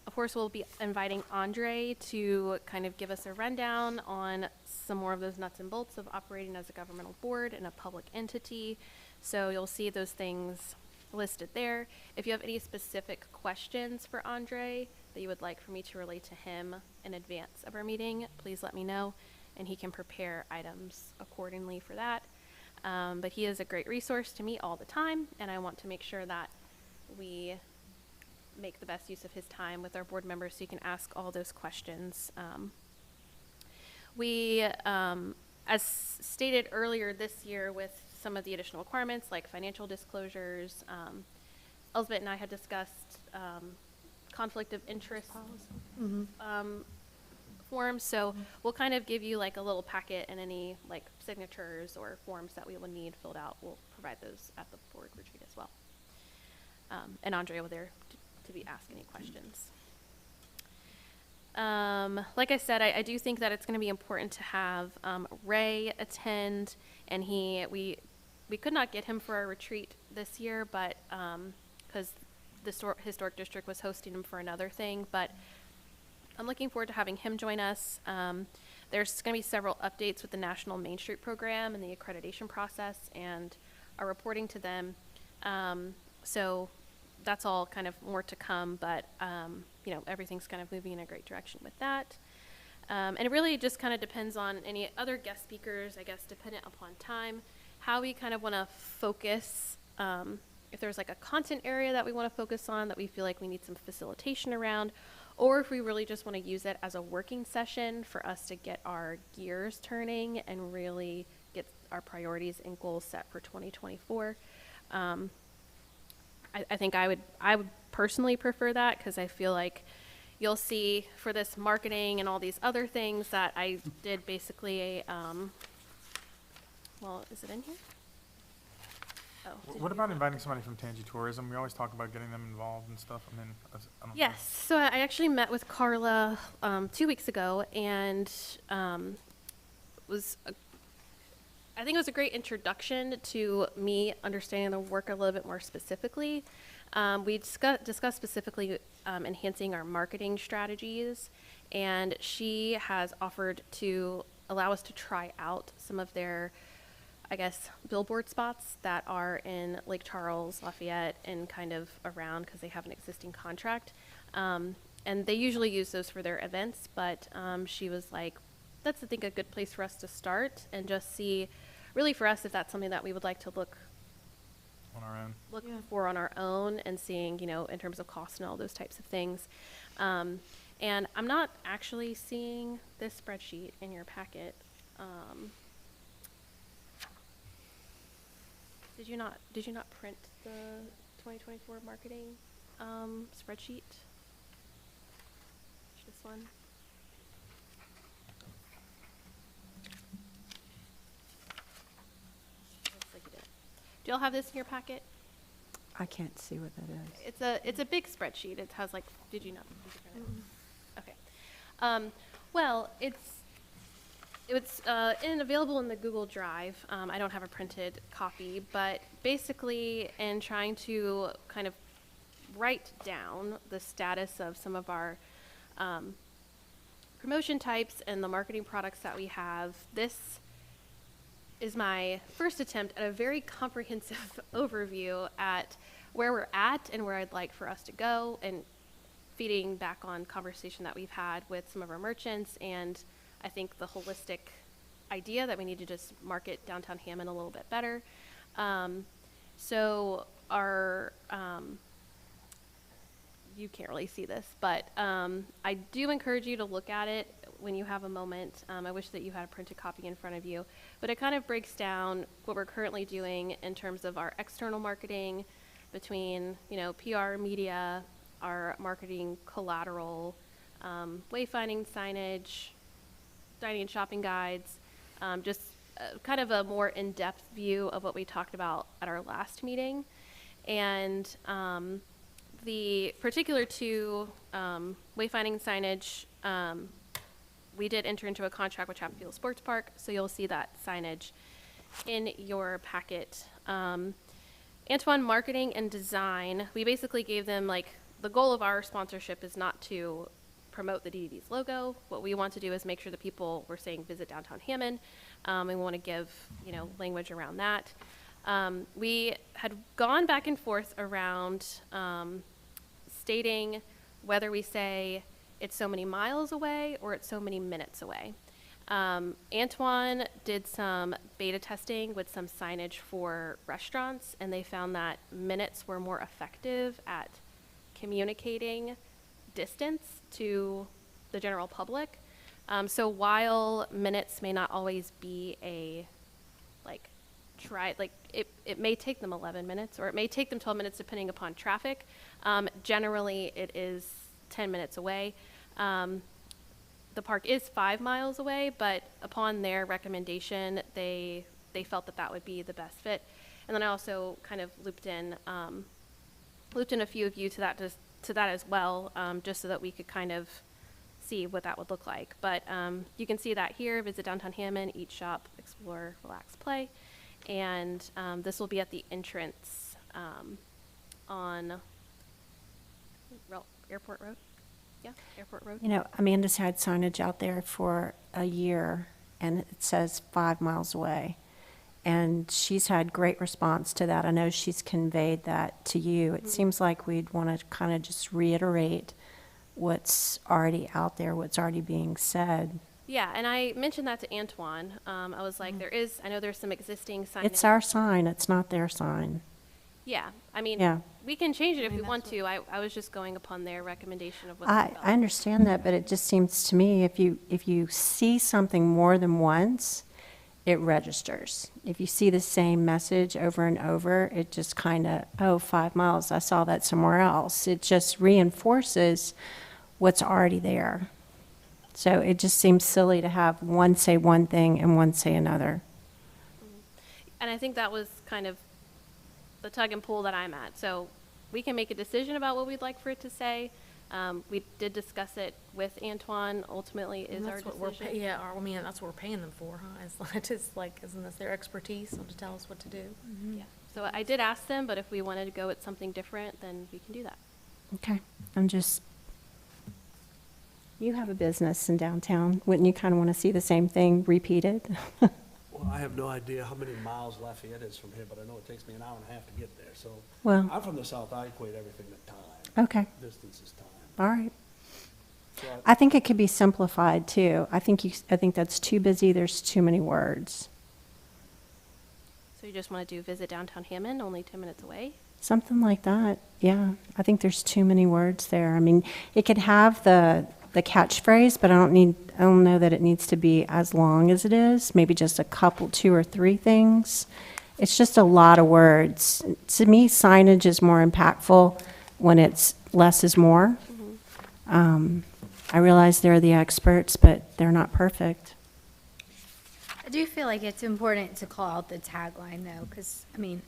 Speaker 4: Of course, we'll be inviting Andre to kind of give us a rundown on some more of those nuts and bolts of operating as a governmental board and a public entity. So you'll see those things listed there. If you have any specific questions for Andre that you would like for me to relay to him in advance of our meeting, please let me know, and he can prepare items accordingly for that. But he is a great resource to me all the time, and I want to make sure that we make the best use of his time with our board members so you can ask all those questions. We, as stated earlier this year with some of the additional requirements like financial disclosures, Elsbeth and I had discussed conflict of interest forms, so we'll kind of give you like a little packet, and any like signatures or forms that we will need filled out, we'll provide those at the board retreat as well. And Andre will there to be asked any questions. Like I said, I do think that it's going to be important to have Ray attend, and we could not get him for our retreat this year, but because the historic district was hosting him for another thing, but I'm looking forward to having him join us. There's going to be several updates with the National Main Street program and the accreditation process, and our reporting to them. So that's all kind of more to come, but, you know, everything's kind of moving in a great direction with that. And it really just kind of depends on any other guest speakers, I guess, dependent upon time, how we kind of want to focus, if there's like a content area that we want to focus on that we feel like we need some facilitation around, or if we really just want to use it as a working session for us to get our gears turning and really get our priorities and goals set for 2024. I think I would personally prefer that, because I feel like you'll see for this marketing and all these other things that I did basically well, is it in here? Oh,
Speaker 1: What about inviting somebody from Tangi Tourism? We always talk about getting them involved and stuff. I mean, I don't know.
Speaker 4: Yes, so I actually met with Carla 2 weeks ago, and I think it was a great introduction to me understanding the work a little bit more specifically. We discussed specifically enhancing our marketing strategies, and she has offered to allow us to try out some of their, I guess, billboard spots that are in Lake Charles, Lafayette, and kind of around, because they have an existing contract. And they usually use those for their events, but she was like, that's, I think, a good place for us to start and just see, really for us, if that's something that we would like to look
Speaker 1: On our own.
Speaker 4: for on our own, and seeing, you know, in terms of cost and all those types of things. And I'm not actually seeing this spreadsheet in your packet. Did you not print the 2024 marketing spreadsheet? This one? Looks like you did. Do y'all have this in your packet?
Speaker 8: I can't see what that is.
Speaker 4: It's a big spreadsheet. It has like, did you not? Did you print it? Okay. Well, it's available in the Google Drive. I don't have a printed copy, but basically, in trying to kind of write down the status of some of our promotion types and the marketing products that we have, this is my first attempt at a very comprehensive overview at where we're at and where I'd like for us to go, and feeding back on conversation that we've had with some of our merchants, and I think the holistic idea that we need to just market downtown Hammond a little bit better. So our, you can't really see this, but I do encourage you to look at it when you have a moment. I wish that you had a printed copy in front of you, but it kind of breaks down what we're currently doing in terms of our external marketing between, you know, PR, media, our marketing collateral, wayfinding signage, dining and shopping guides, just kind of a more in-depth view of what we talked about at our last meeting. And the particular to wayfinding signage, we did enter into a contract with Chapel Sports Park, so you'll see that signage in your packet. Antoine Marketing and Design, we basically gave them, like, the goal of our sponsorship is not to promote the DDD's logo. What we want to do is make sure that people were saying visit downtown Hammond, and we want to give, you know, language around that. We had gone back and forth around stating whether we say it's so many miles away or it's so many minutes away. Antoine did some beta testing with some signage for restaurants, and they found that minutes were more effective at communicating distance to the general public. So while minutes may not always be a, like, it may take them 11 minutes, or it may take them 12 minutes depending upon traffic. Generally, it is 10 minutes away. The park is 5 miles away, but upon their recommendation, they felt that that would be the best fit. And then I also kind of looped in a few of you to that as well, just so that we could kind of see what that would look like. But you can see that here: visit downtown Hammond, eat, shop, explore, relax, play. And this will be at the entrance on Airport Road. Yeah, Airport Road.
Speaker 8: You know, Amanda's had signage out there for a year, and it says 5 miles away. And she's had great response to that. I know she's conveyed that to you. It seems like we'd want to kind of just reiterate what's already out there, what's already being said.
Speaker 4: Yeah, and I mentioned that to Antoine. I was like, I know there's some existing signage.
Speaker 8: It's our sign, it's not their sign.
Speaker 4: Yeah, I mean,
Speaker 8: Yeah.
Speaker 4: we can change it if we want to. I was just going upon their recommendation of what they
Speaker 8: I
Speaker 4: felt.
Speaker 8: understand that, but it just seems to me, if you see something more than once, it registers. If you see the same message over and over, it just kind of, 5 miles, I saw that somewhere else. It just reinforces what's already there. So it just seems silly to have one say one thing and one say another.
Speaker 4: And I think that was kind of the tug and pull that I'm at. So we can make a decision about what we'd like for it to say. We did discuss it with Antoine. Ultimately, is
Speaker 6: And
Speaker 4: our
Speaker 6: that's what we're
Speaker 4: decision.
Speaker 6: yeah, I mean, that's what we're paying them for, huh? It's not just like, isn't this their expertise to tell us what to do?
Speaker 4: Yeah. So I did ask them, but if we wanted to go with something different, then we can do that.
Speaker 8: Okay, you have a business in downtown. Wouldn't you kind of want to see the same thing repeated?
Speaker 2: Well, I have no idea how many miles Lafayette is from here, but I know it takes me an hour and a half to get there, so.
Speaker 8: Well-
Speaker 2: I'm from the south, I equate everything to time.
Speaker 8: Okay,
Speaker 2: Distance is time.
Speaker 8: all right.
Speaker 2: So
Speaker 8: I think it could be simplified too. I think that's too busy, there's too many words.
Speaker 4: So you just want to do visit downtown Hammond, only 10 minutes away?
Speaker 8: Something like that, yeah. I think there's too many words there. I mean, it could have the catchphrase, but I don't know that it needs to be as long as it is. Maybe just a couple, 2 or 3 things. It's just a lot of words. To me, signage is more impactful when it's less is more. I realize they're the experts, but they're not perfect.
Speaker 7: I do feel like it's important to call out the tagline though, because, I mean,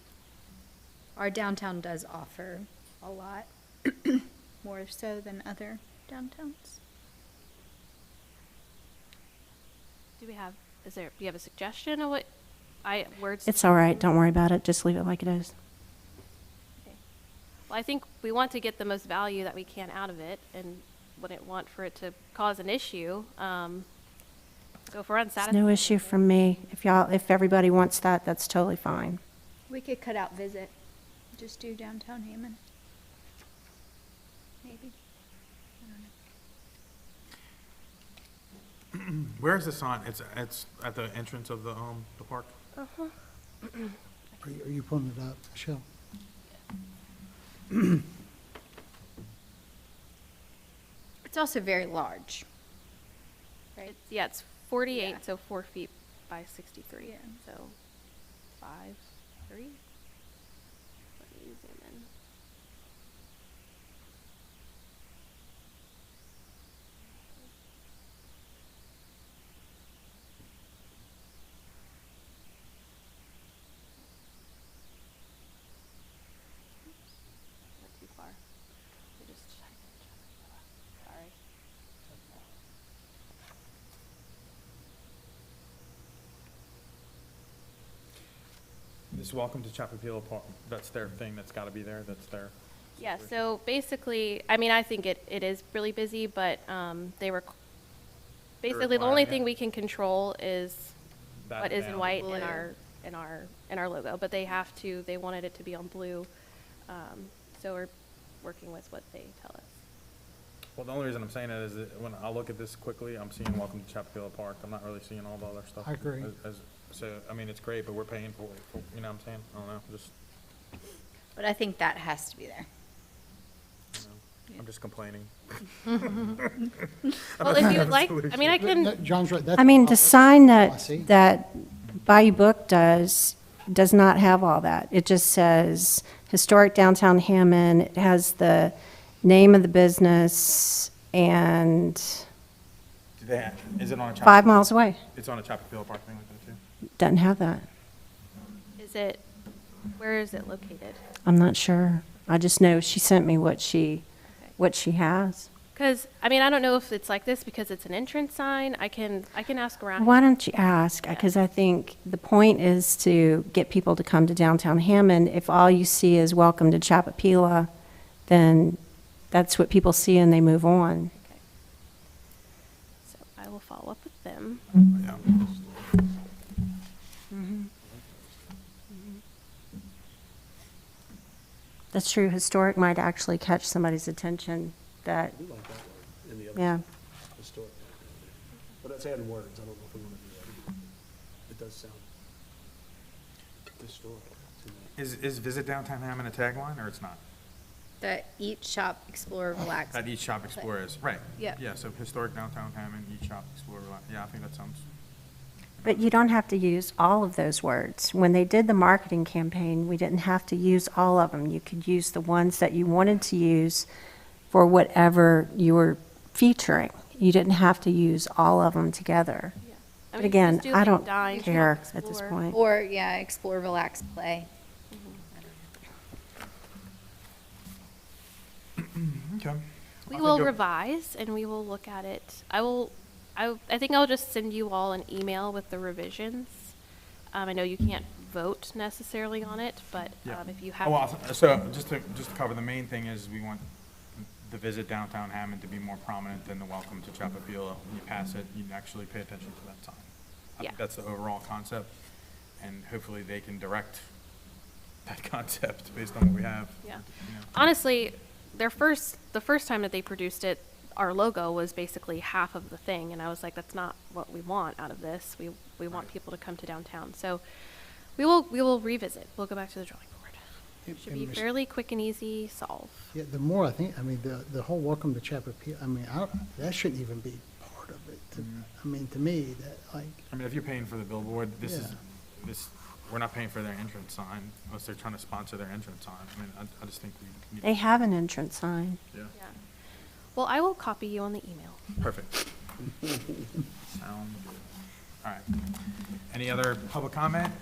Speaker 7: our downtown does offer a lot, more so than other downtowns.
Speaker 4: Do you have a suggestion of what words?
Speaker 8: It's all right, don't worry about it, just leave it like it is.
Speaker 4: Well, I think we want to get the most value that we can out of it and wouldn't want for it to cause an issue. So if we're
Speaker 8: It's
Speaker 4: unsatisfied.
Speaker 8: no issue from me. If everybody wants that, that's totally fine.
Speaker 3: We could cut out visit, just do downtown Hammond. Maybe.
Speaker 1: Where's the sign? It's at the entrance of the park?
Speaker 4: Uh-huh.
Speaker 5: Are you pulling it up, Michelle?
Speaker 7: It's also very large. Right.
Speaker 4: It's 48,
Speaker 7: Yeah.
Speaker 4: so 4 feet by 63.
Speaker 3: Yeah.
Speaker 4: So 5, 3. Let me zoom in. Not too far. I just typed in Sorry.
Speaker 1: This Welcome to Chapapilla Park, that's their thing, that's gotta be there, that's their.
Speaker 4: Yeah, so basically, I mean, I think it is really busy, but they were, basically, the only
Speaker 1: requiring it.
Speaker 4: thing we can control is
Speaker 1: that
Speaker 4: what is in
Speaker 1: down.
Speaker 4: white
Speaker 7: Blue.
Speaker 4: in our logo, but they wanted it to be on blue. So we're working with what they tell us.
Speaker 1: Well, the only reason I'm saying that is that when I look at this quickly, I'm seeing Welcome to Chapapilla Park, I'm not really seeing all the other stuff.
Speaker 5: I agree.
Speaker 1: So, I mean, it's great, but we're paying for it, you know what I'm saying? I don't know, just,
Speaker 7: But I think that has to be there.
Speaker 1: you know, I'm just complaining.
Speaker 4: Well, if you'd like, I mean, I can,
Speaker 5: John's right. that's
Speaker 8: I mean, the sign
Speaker 5: policy.
Speaker 8: that Bayou Book does not have all that. It just says Historic Downtown Hammond. It has the name of the business and
Speaker 1: Is it on a
Speaker 8: 5 miles away.
Speaker 1: It's on a Chapapilla Park thing like that too?
Speaker 8: Doesn't have that.
Speaker 4: where is it located?
Speaker 8: I'm not sure. I just know she sent me what she has.
Speaker 4: Because, I mean, I don't know if it's like this because it's an entrance sign. I can ask around.
Speaker 8: Why don't you ask? Because I think the point is to get people to come to downtown Hammond. If all you see is welcome to Chapapilla, then that's what people see and they move on.
Speaker 4: Okay. So I will follow up with them.
Speaker 1: Yeah.
Speaker 8: That's true. Historic might actually catch somebody's attention that,
Speaker 2: I do like that word in the other.
Speaker 8: yeah.
Speaker 2: Historic. But that's adding words, I don't know if we wanna do that either. It does sound historic to me.
Speaker 1: Is Visit Downtown Hammond a tagline, or it's not?
Speaker 3: The eat, shop, explore, relax.
Speaker 1: That Eat, Shop, Explore is, right.
Speaker 3: Yeah.
Speaker 1: Yeah, so historic downtown Hammond, Eat, Shop, Explore, yeah, I think that sounds,
Speaker 8: But you don't have to use all of those words. When they did the marketing campaign, we didn't have to use all of them. You could use the ones that you wanted to use for whatever you were featuring. You didn't have to use all of them together.
Speaker 4: I
Speaker 8: But
Speaker 4: mean, you
Speaker 8: again,
Speaker 4: just do,
Speaker 8: I
Speaker 4: like,
Speaker 8: don't
Speaker 4: dine, shop,
Speaker 8: care at this
Speaker 4: explore.
Speaker 8: point.
Speaker 3: Or, yeah, explore, relax, play.
Speaker 1: okay.
Speaker 4: We
Speaker 1: I
Speaker 4: will
Speaker 1: think
Speaker 4: revise and we will look at it. I think I'll just send you all an email with the revisions. I know you can't vote necessarily on it, but
Speaker 1: Yeah.
Speaker 4: if you have.
Speaker 1: Oh, well, so just to cover, the main thing is we want the Visit Downtown Hammond to be more prominent than the Welcome to Chapapilla. When you pass it, you actually pay attention to that sign. I
Speaker 4: Yeah.
Speaker 1: think that's the overall concept, and hopefully they can direct that concept based on what we have.
Speaker 4: Yeah.
Speaker 1: you know.
Speaker 4: Honestly, the first time that they produced it, our logo was basically half of the thing, and I was like, that's not what we want out of this. We want people to come to downtown. So we will revisit. We'll go back to the drawing board. Should
Speaker 5: And
Speaker 4: be
Speaker 5: Mich-
Speaker 4: fairly quick and easy solve.
Speaker 5: Yeah, the more I think, I mean, the whole welcome to Chapapilla, I mean, that shouldn't even be part of it. I mean, to me, that, like,
Speaker 1: I mean, if you're paying for the billboard,
Speaker 5: Yeah.
Speaker 1: we're not paying for their entrance sign unless they're trying to sponsor their entrance sign. I mean, I just think we need.
Speaker 8: They have an entrance sign.
Speaker 1: Yeah.
Speaker 4: Yeah. Well, I will copy you on the email.
Speaker 1: Perfect. Sound good. All right. Any other public comment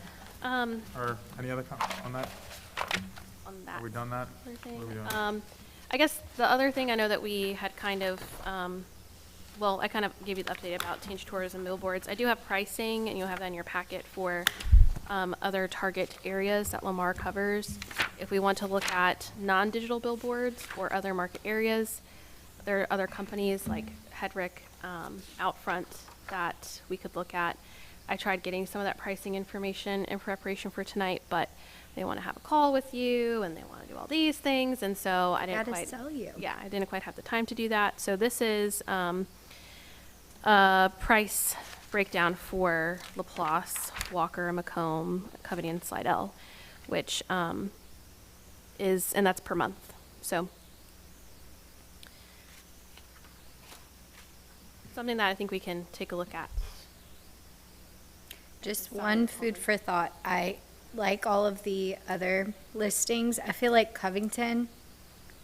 Speaker 1: or any other on that?
Speaker 4: On that.
Speaker 1: Are we done that?
Speaker 4: other thing.
Speaker 1: What are we doing?
Speaker 4: I guess the other thing I know that we had kind of, well, I kind of gave you the update about Change Tourism billboards. I do have pricing, and you'll have that in your packet for other target areas that Lamar covers. If we want to look at non-digital billboards or other market areas, there are other companies like Hedrick out front that we could look at. I tried getting some of that pricing information in preparation for tonight, but they want to have a call with you and they want to do all these things, and so I didn't
Speaker 3: Gotta
Speaker 4: quite.
Speaker 3: sell you.
Speaker 4: Yeah, I didn't quite have the time to do that. So this is a price breakdown for Laplace, Walker, Macomb, Covey, and Slidell, which is, and that's per month. So something that I think we can take a look at.
Speaker 3: Just
Speaker 4: Decide
Speaker 3: one
Speaker 4: on
Speaker 3: food
Speaker 4: it.
Speaker 3: for thought. I like all of the other listings. I feel like Covington,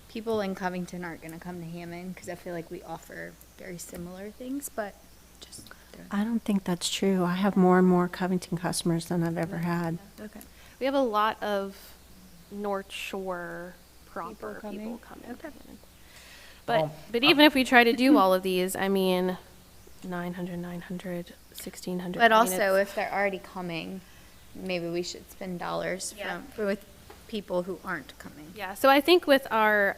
Speaker 3: people in Covington aren't gonna come to Hammond, because I feel like we offer very similar things, but just.
Speaker 8: I don't think that's true. I have more and more Covington customers than I've ever had.
Speaker 3: Okay.
Speaker 4: We have a lot of North Shore proper
Speaker 3: coming?
Speaker 4: people coming.
Speaker 3: Okay.
Speaker 4: But
Speaker 1: Well,
Speaker 4: but even if we try to do all of these, I mean, 900, 1,600.
Speaker 3: But
Speaker 4: I mean,
Speaker 3: also,
Speaker 4: it's-
Speaker 3: if they're already coming, maybe we should spend dollars
Speaker 4: Yeah.
Speaker 3: with people who aren't coming.
Speaker 4: yeah. So I think with our,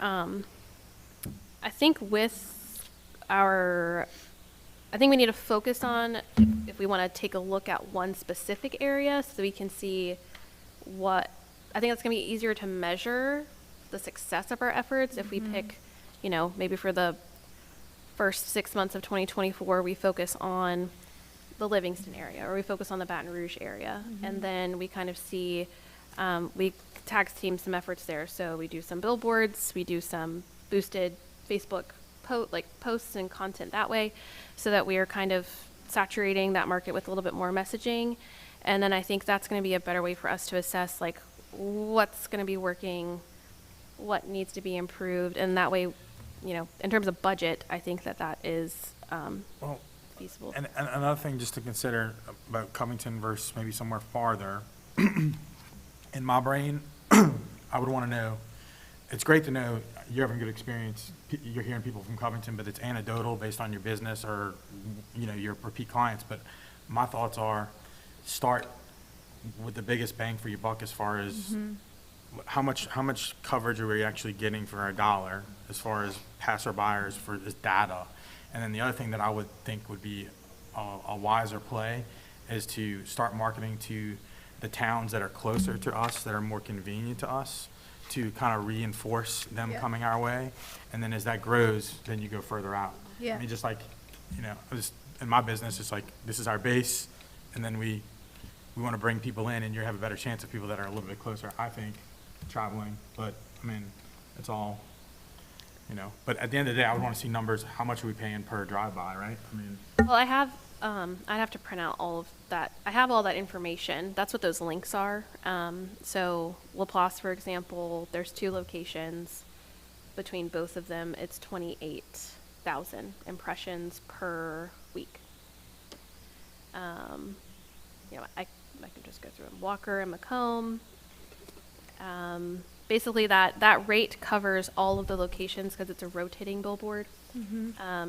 Speaker 4: I think we need to focus on if we want to take a look at one specific area so we can see what, I think it's going to be easier to measure the success of our efforts if we pick, maybe for the first 6 months of 2024, we focus on the Livingston area or we focus on the Baton Rouge area. And then we kind of see, we tag team some efforts there. So we do some billboards, we do some boosted Facebook posts and content that way, so that we are kind of saturating that market with a little bit more messaging. And then I think that's going to be a better way for us to assess like what's going to be working, what needs to be improved, and that way, in terms of budget, I think that is
Speaker 1: Well,
Speaker 4: feasible.
Speaker 1: and another thing just to consider about Covington versus maybe somewhere farther, in my brain, I would want to know, it's great to know you're having good experience, you're hearing people from Covington, but it's anecdotal based on your business or, your repeat clients. But my thoughts are, start with the biggest bang for your buck as far as how much coverage are we actually getting for a dollar as far as passerbyers for this data. And then the other thing that I would think would be a wiser play is to start marketing to the towns that are closer to us, that are more convenient to us, to kind of reinforce them
Speaker 7: Yeah.
Speaker 1: coming our way. And then as that grows, then you go further out.
Speaker 7: Yeah.
Speaker 1: I mean, just like, you know, in my business, it's like, this is our base, and then we want to bring people in, and you have a better chance of people that are a little bit closer, I think, traveling. But, I mean, it's all, you know, but at the end of the day, I would want to see numbers, how much are we paying per drive-by, right? I mean,
Speaker 4: Well, I'd have to print out all of that. I have all that information. That's what those links are. So Laplace, for example, there's 2 locations. Between both of them, it's 28,000 impressions per week. You know, I can just go through them. Walker and Macomb. Basically, that rate covers all of the locations because it's a rotating billboard.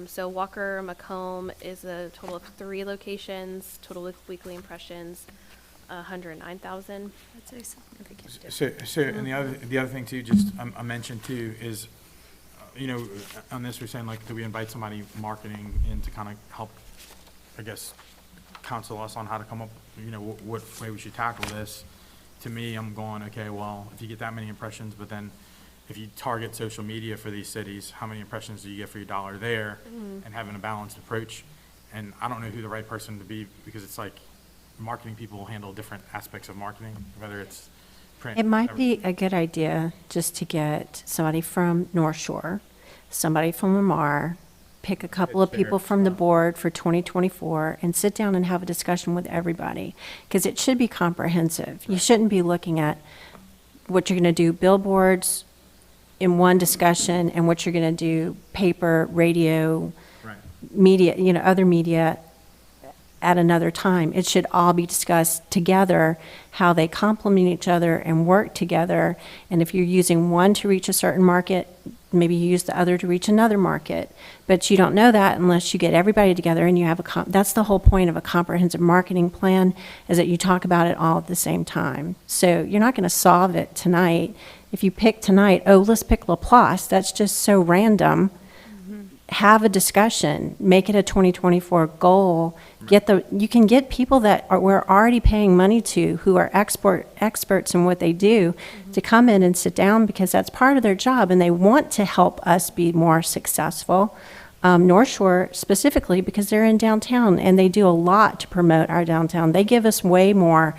Speaker 4: So Walker Macomb is a total of 3 locations, total of weekly impressions, 109,000.
Speaker 7: That's a significant difference.
Speaker 1: so, and the other thing too, just I mentioned too, is, you know, on this, we're saying like, do we invite somebody marketing in to kind of help, I guess, counsel us on how to come up, you know, what way we should tackle this? To me, I'm going, okay, well, if you get that many impressions, but then if you target social media for these cities, how many impressions do you get for your dollar there? And having a balanced approach. And I don't know who the right person to be, because it's like marketing people handle different aspects of marketing, whether it's print.
Speaker 8: It might be a good idea just to get somebody from North Shore, somebody from Lamar, pick a couple of people from the board for 2024 and sit down and have a discussion with everybody, because it should be comprehensive. You shouldn't be looking at what you're going to do billboards in one discussion and what you're going to do paper, radio,
Speaker 1: Right.
Speaker 8: media, you know, other media at another time. It should all be discussed together, how they complement each other and work together. And if you're using one to reach a certain market, maybe you use the other to reach another market. But you don't know that unless you get everybody together and you have that's the whole point of a comprehensive marketing plan, is that you talk about it all at the same time. So you're not going to solve it tonight. If you pick tonight, oh, let's pick Laplace, that's just so random. Have a discussion, make it a 2024 goal. You can get people that we're already paying money to, who are experts in what they do, to come in and sit down, because that's part of their job, and they want to help us be more successful. North Shore specifically, because they're in downtown and they do a lot to promote our downtown. They give us way more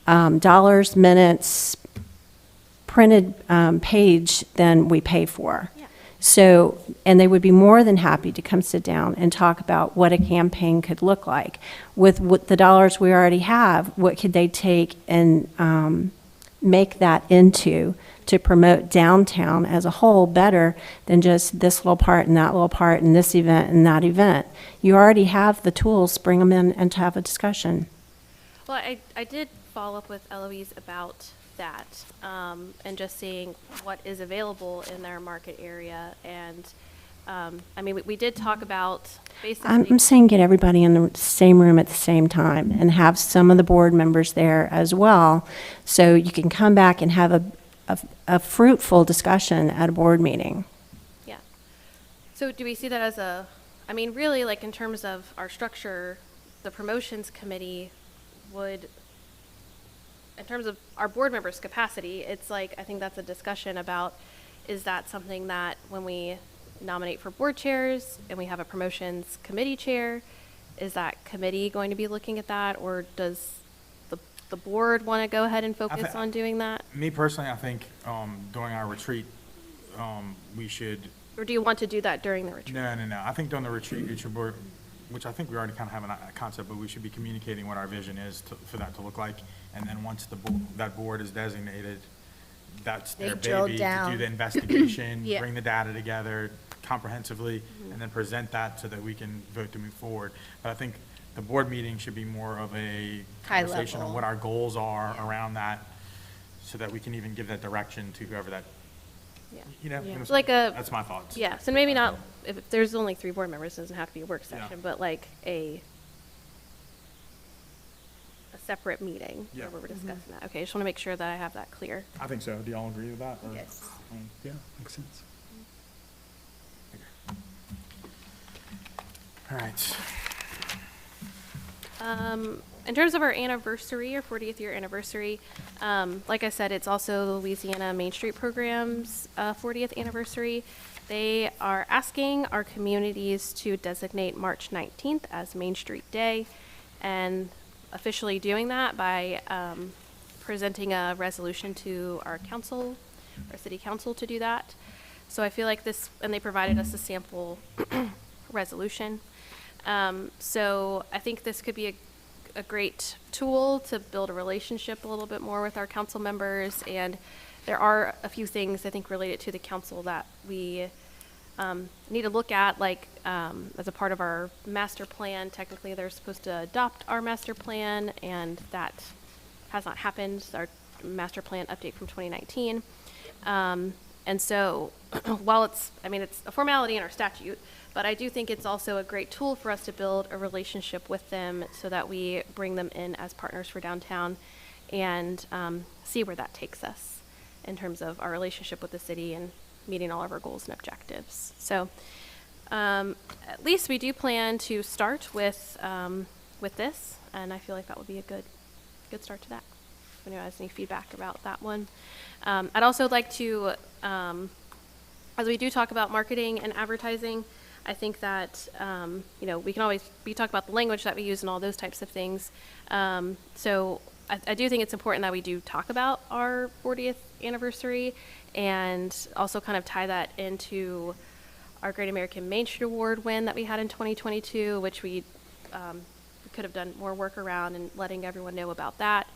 Speaker 8: dollars, minutes, printed page than we pay for. So, and they would be more than happy to come sit down and talk about what a campaign could look like. With the dollars we already have, what could they take and make that into to promote downtown as a whole better than just this little part and that little part and this event and that event. You already have the tools, bring them in and to have a discussion.
Speaker 4: Well, I did follow up with Eloise about that, and just seeing what is available in their market area. And I mean, we did talk about basically.
Speaker 8: I'm saying get everybody in the same room at the same time and have some of the board members there as well, so you can come back and have a fruitful discussion at a board meeting.
Speaker 4: Yeah. So do we see that as I mean, really, like in terms of our structure, the promotions committee would, in terms of our board members' capacity, it's like, I think that's a discussion about, is that something that when we nominate for board chairs and we have a promotions committee chair, is that committee going to be looking at that, or does the board want to go ahead and focus on doing that?
Speaker 1: Me personally, I think during our retreat, we should.
Speaker 4: Or do you want to do that during the retreat?
Speaker 1: No. I think during the retreat, it should be, which I think we already kind of have a concept, but we should be communicating what our vision is for that to look like. And then once that board is designated, that's
Speaker 7: They
Speaker 1: their
Speaker 7: drill
Speaker 1: baby to
Speaker 7: down.
Speaker 1: do the investigation,
Speaker 7: Yeah.
Speaker 1: bring the data together comprehensively, and then present that so that we can vote to move forward. But I think the board meeting should be more of a
Speaker 7: High
Speaker 1: conversation of
Speaker 7: level.
Speaker 1: what our goals are around that, so that we can even give that direction to whoever that,
Speaker 4: Yeah.
Speaker 1: you know,
Speaker 8: Yeah.
Speaker 4: Like
Speaker 1: that's my thoughts.
Speaker 4: Yeah, so maybe not, if there's only 3 board members, it doesn't have to be a work
Speaker 1: Yeah.
Speaker 4: session, but like a separate meeting
Speaker 1: Yeah.
Speaker 4: where we're discussing that. Okay, I just want to make sure that I have that clear.
Speaker 1: I think so. Do y'all agree with that? Or-
Speaker 7: Yes.
Speaker 5: Yeah, makes sense.
Speaker 1: All right.
Speaker 4: in terms of our anniversary, our 40th year anniversary, like I said, it's also the Louisiana Main Street Program's 40th anniversary. They are asking our communities to designate March 19th as Main Street Day, and officially doing that by presenting a resolution to our council, our city council, to do that. So I feel like this, and they provided us a sample resolution. So I think this could be a great tool to build a relationship a little bit more with our council members. And there are a few things I think related to the council that we need to look at, like as a part of our master plan. Technically, they're supposed to adopt our master plan, and that has not happened. Our master plan update from 2019. And so while it's a formality in our statute, but I do think it's also a great tool for us to build a relationship with them so that we bring them in as partners for downtown and see where that takes us in terms of our relationship with the city and meeting all of our goals and objectives. So at least we do plan to start with this, and I feel like that would be a good start to that. If anyone has any feedback about that one. I'd also like to, as we do talk about marketing and advertising, I think that, we can always talk about the language that we use and all those types of things. So I do think it's important that we do talk about our 40th anniversary and also kind of tie that into our Great American Main Street Award win that we had in 2022, which we could have done more work around and letting everyone know about that.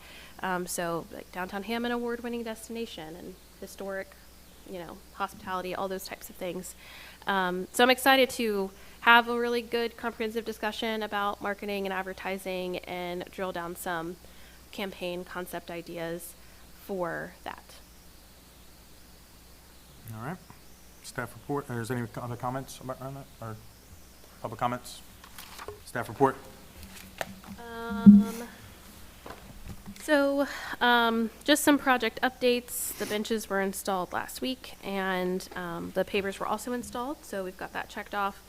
Speaker 4: So like Downtown Hammond award-winning destination and historic, hospitality, all those types of things. So I'm excited to have a really good comprehensive discussion about marketing and advertising and drill down some campaign concept ideas for that.
Speaker 1: All right. Staff report. Is there any other comments around that, or public comments? Staff report.
Speaker 4: So just some project updates. The benches were installed last week, and the pavers were also installed, so we've got that checked off.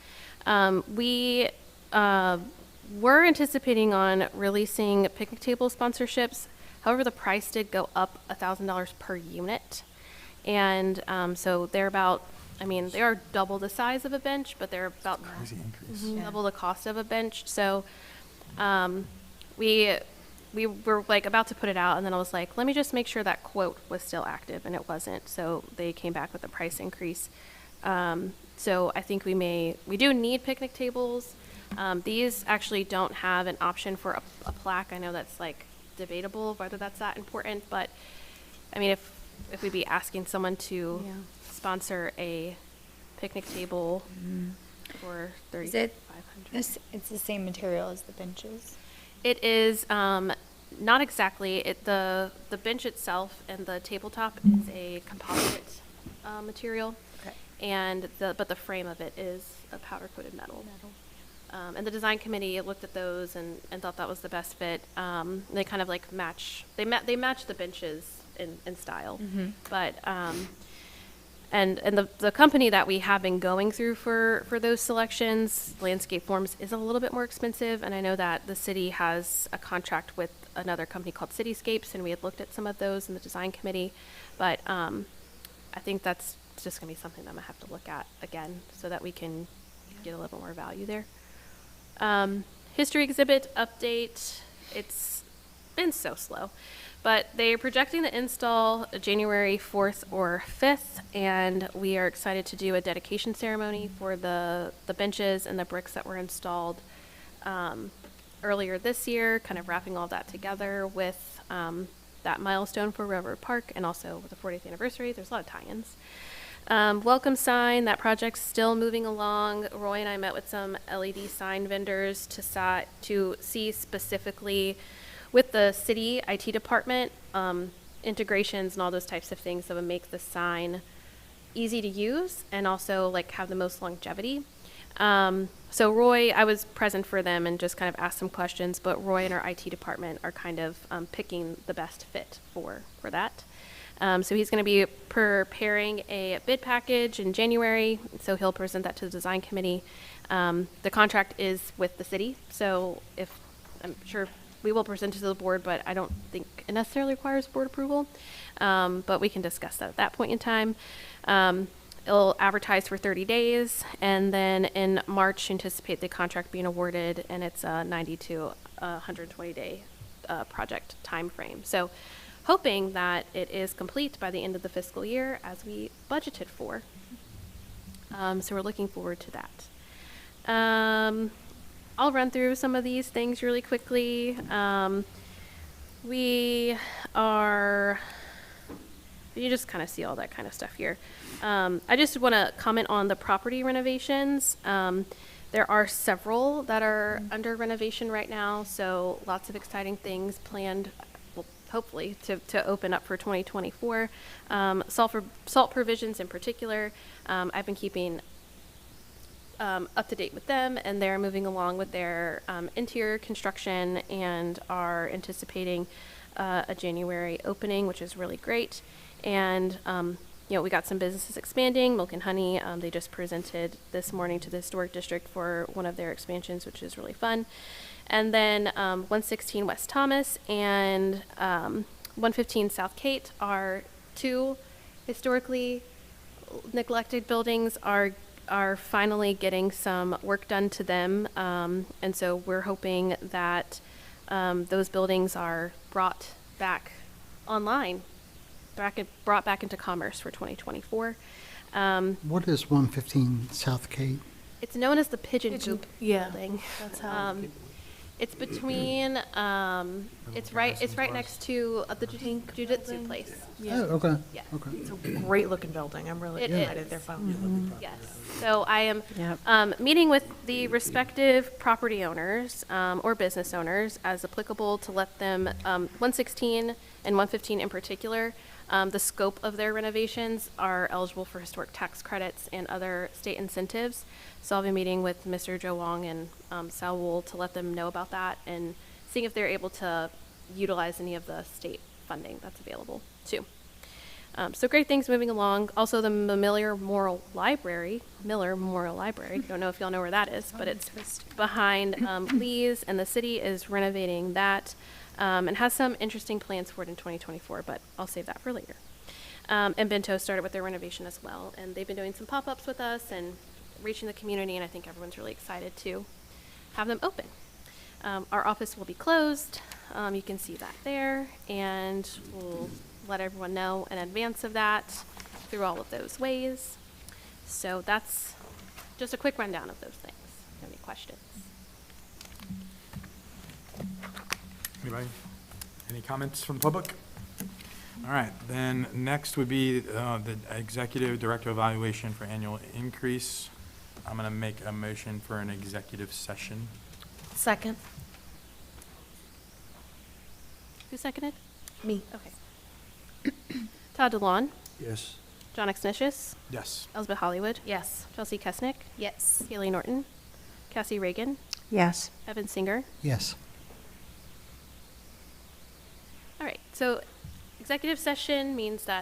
Speaker 4: We were anticipating on releasing picnic table sponsorships. However, the price did go up $1,000 per unit. And so they're about, they are double the size of a bench, but they're about
Speaker 1: Crazy increase.
Speaker 4: double the cost of a bench. So we were like about to put it out, and then I was like, let me just make sure that quote was still active, and it wasn't. So they came back with a price increase. So I think we do need picnic tables. These actually don't have an option for a plaque. I know that's like debatable whether that's that important, but if we'd be asking someone to sponsor a picnic table for $3,500.
Speaker 3: It's the same material as the benches.
Speaker 4: It is not exactly. The bench itself and the tabletop is a composite material, and but the frame of it is a powder coated metal. And the design committee looked at those and thought that was the best fit. They kind of like match. They match the benches in style, but and the company that we have been going through for those selections, Landscape Forms, is a little bit more expensive. And I know that the city has a contract with another company called Cityscapes, and we had looked at some of those in the design committee. But I think that's just going to be something that I'm going to have to look at again so that we can get a little more value there. History exhibit update. It's been so slow. But they are projecting the install January 4th or 5th, and we are excited to do a dedication ceremony for the benches and the bricks that were installed earlier this year, kind of wrapping all that together with that milestone for Railroad Park and also with the 40th anniversary. There's a lot of tie-ins. Welcome sign, that project's still moving along. Roy and I met with some LED sign vendors to see specifically with the city IT department, integrations and all those types of things that would make the sign easy to use and also like have the most longevity. So Roy, I was present for them and just kind of asked some questions, but Roy and our IT department are kind of picking the best fit for that. So he's going to be preparing a bid package in January, so he'll present that to the design committee. The contract is with the city, so if I'm sure we will present it to the board, but I don't think it necessarily requires board approval. But we can discuss that at that point in time. It'll advertise for 30 days, and then in March, anticipate the contract being awarded, and it's a 90 to 120-day project timeframe. So hoping that it is complete by the end of the fiscal year as we budgeted for. So we're looking forward to that. I'll run through some of these things really quickly. You just kind of see all that kind of stuff here. I just want to comment on the property renovations. There are several that are under renovation right now, so lots of exciting things planned, well, hopefully, to open up for 2024. Salt provisions in particular, I've been keeping up to date with them, and they're moving along with their interior construction and are anticipating a January opening, which is really great. And we got some businesses expanding. Milk and Honey, they just presented this morning to the Historic District for one of their expansions, which is really fun. And then 116 West Thomas and 115 South Kate are two historically neglected buildings, are finally getting some work done to them. And so we're hoping that those buildings are brought back online, brought back into commerce for 2024.
Speaker 5: What is 115 South Kate?
Speaker 4: It's known as the Pigeon Coop
Speaker 6: Yeah,
Speaker 4: building.
Speaker 6: that's how.
Speaker 4: It's between, it's right next to the jiu-jitsu place.
Speaker 6: Yeah.
Speaker 5: Oh, okay,
Speaker 4: Yeah.
Speaker 5: okay.
Speaker 6: It's a great looking building. I'm really
Speaker 4: It
Speaker 6: excited
Speaker 4: is.
Speaker 6: they're finally.
Speaker 4: Yes. So I am
Speaker 8: Yep.
Speaker 4: meeting with the respective property owners or business owners as applicable to let them, 116 and 115 in particular, the scope of their renovations are eligible for historic tax credits and other state incentives. So I'll be meeting with Mr. Joe Wong and Sal Wool to let them know about that and seeing if they're able to utilize any of the state funding that's available too. So great things moving along. Also the Miller Memorial Library, don't know if y'all know where that is, but it's behind Lee's, and the city is renovating that and has some interesting plans for it in 2024, but I'll save that for later. And Bento started with their renovation as well, and they've been doing some pop-ups with us and reaching the community, and I think everyone's really excited to have them open. Our office will be closed. You can see that there, and we'll let everyone know in advance of that through all of those ways. So that's just a quick rundown of those things. Any questions?
Speaker 1: Anybody? Any comments from the public? All right, then next would be the Executive Director Evaluation for annual increase. I'm going to make a motion for an executive session.
Speaker 6: Second.
Speaker 4: Who seconded?
Speaker 6: Me.
Speaker 4: Okay. Todd DeLon,
Speaker 2: Yes.
Speaker 4: John Exnicius,
Speaker 1: Yes.
Speaker 4: Elizabeth Hollywood,
Speaker 6: Yes.
Speaker 4: Chelsea Kesnick,
Speaker 3: Yes.
Speaker 4: Haley Norton, Cassie Reagan,
Speaker 8: Yes.
Speaker 4: Evan Singer.
Speaker 5: Yes.
Speaker 4: All right, so executive session means that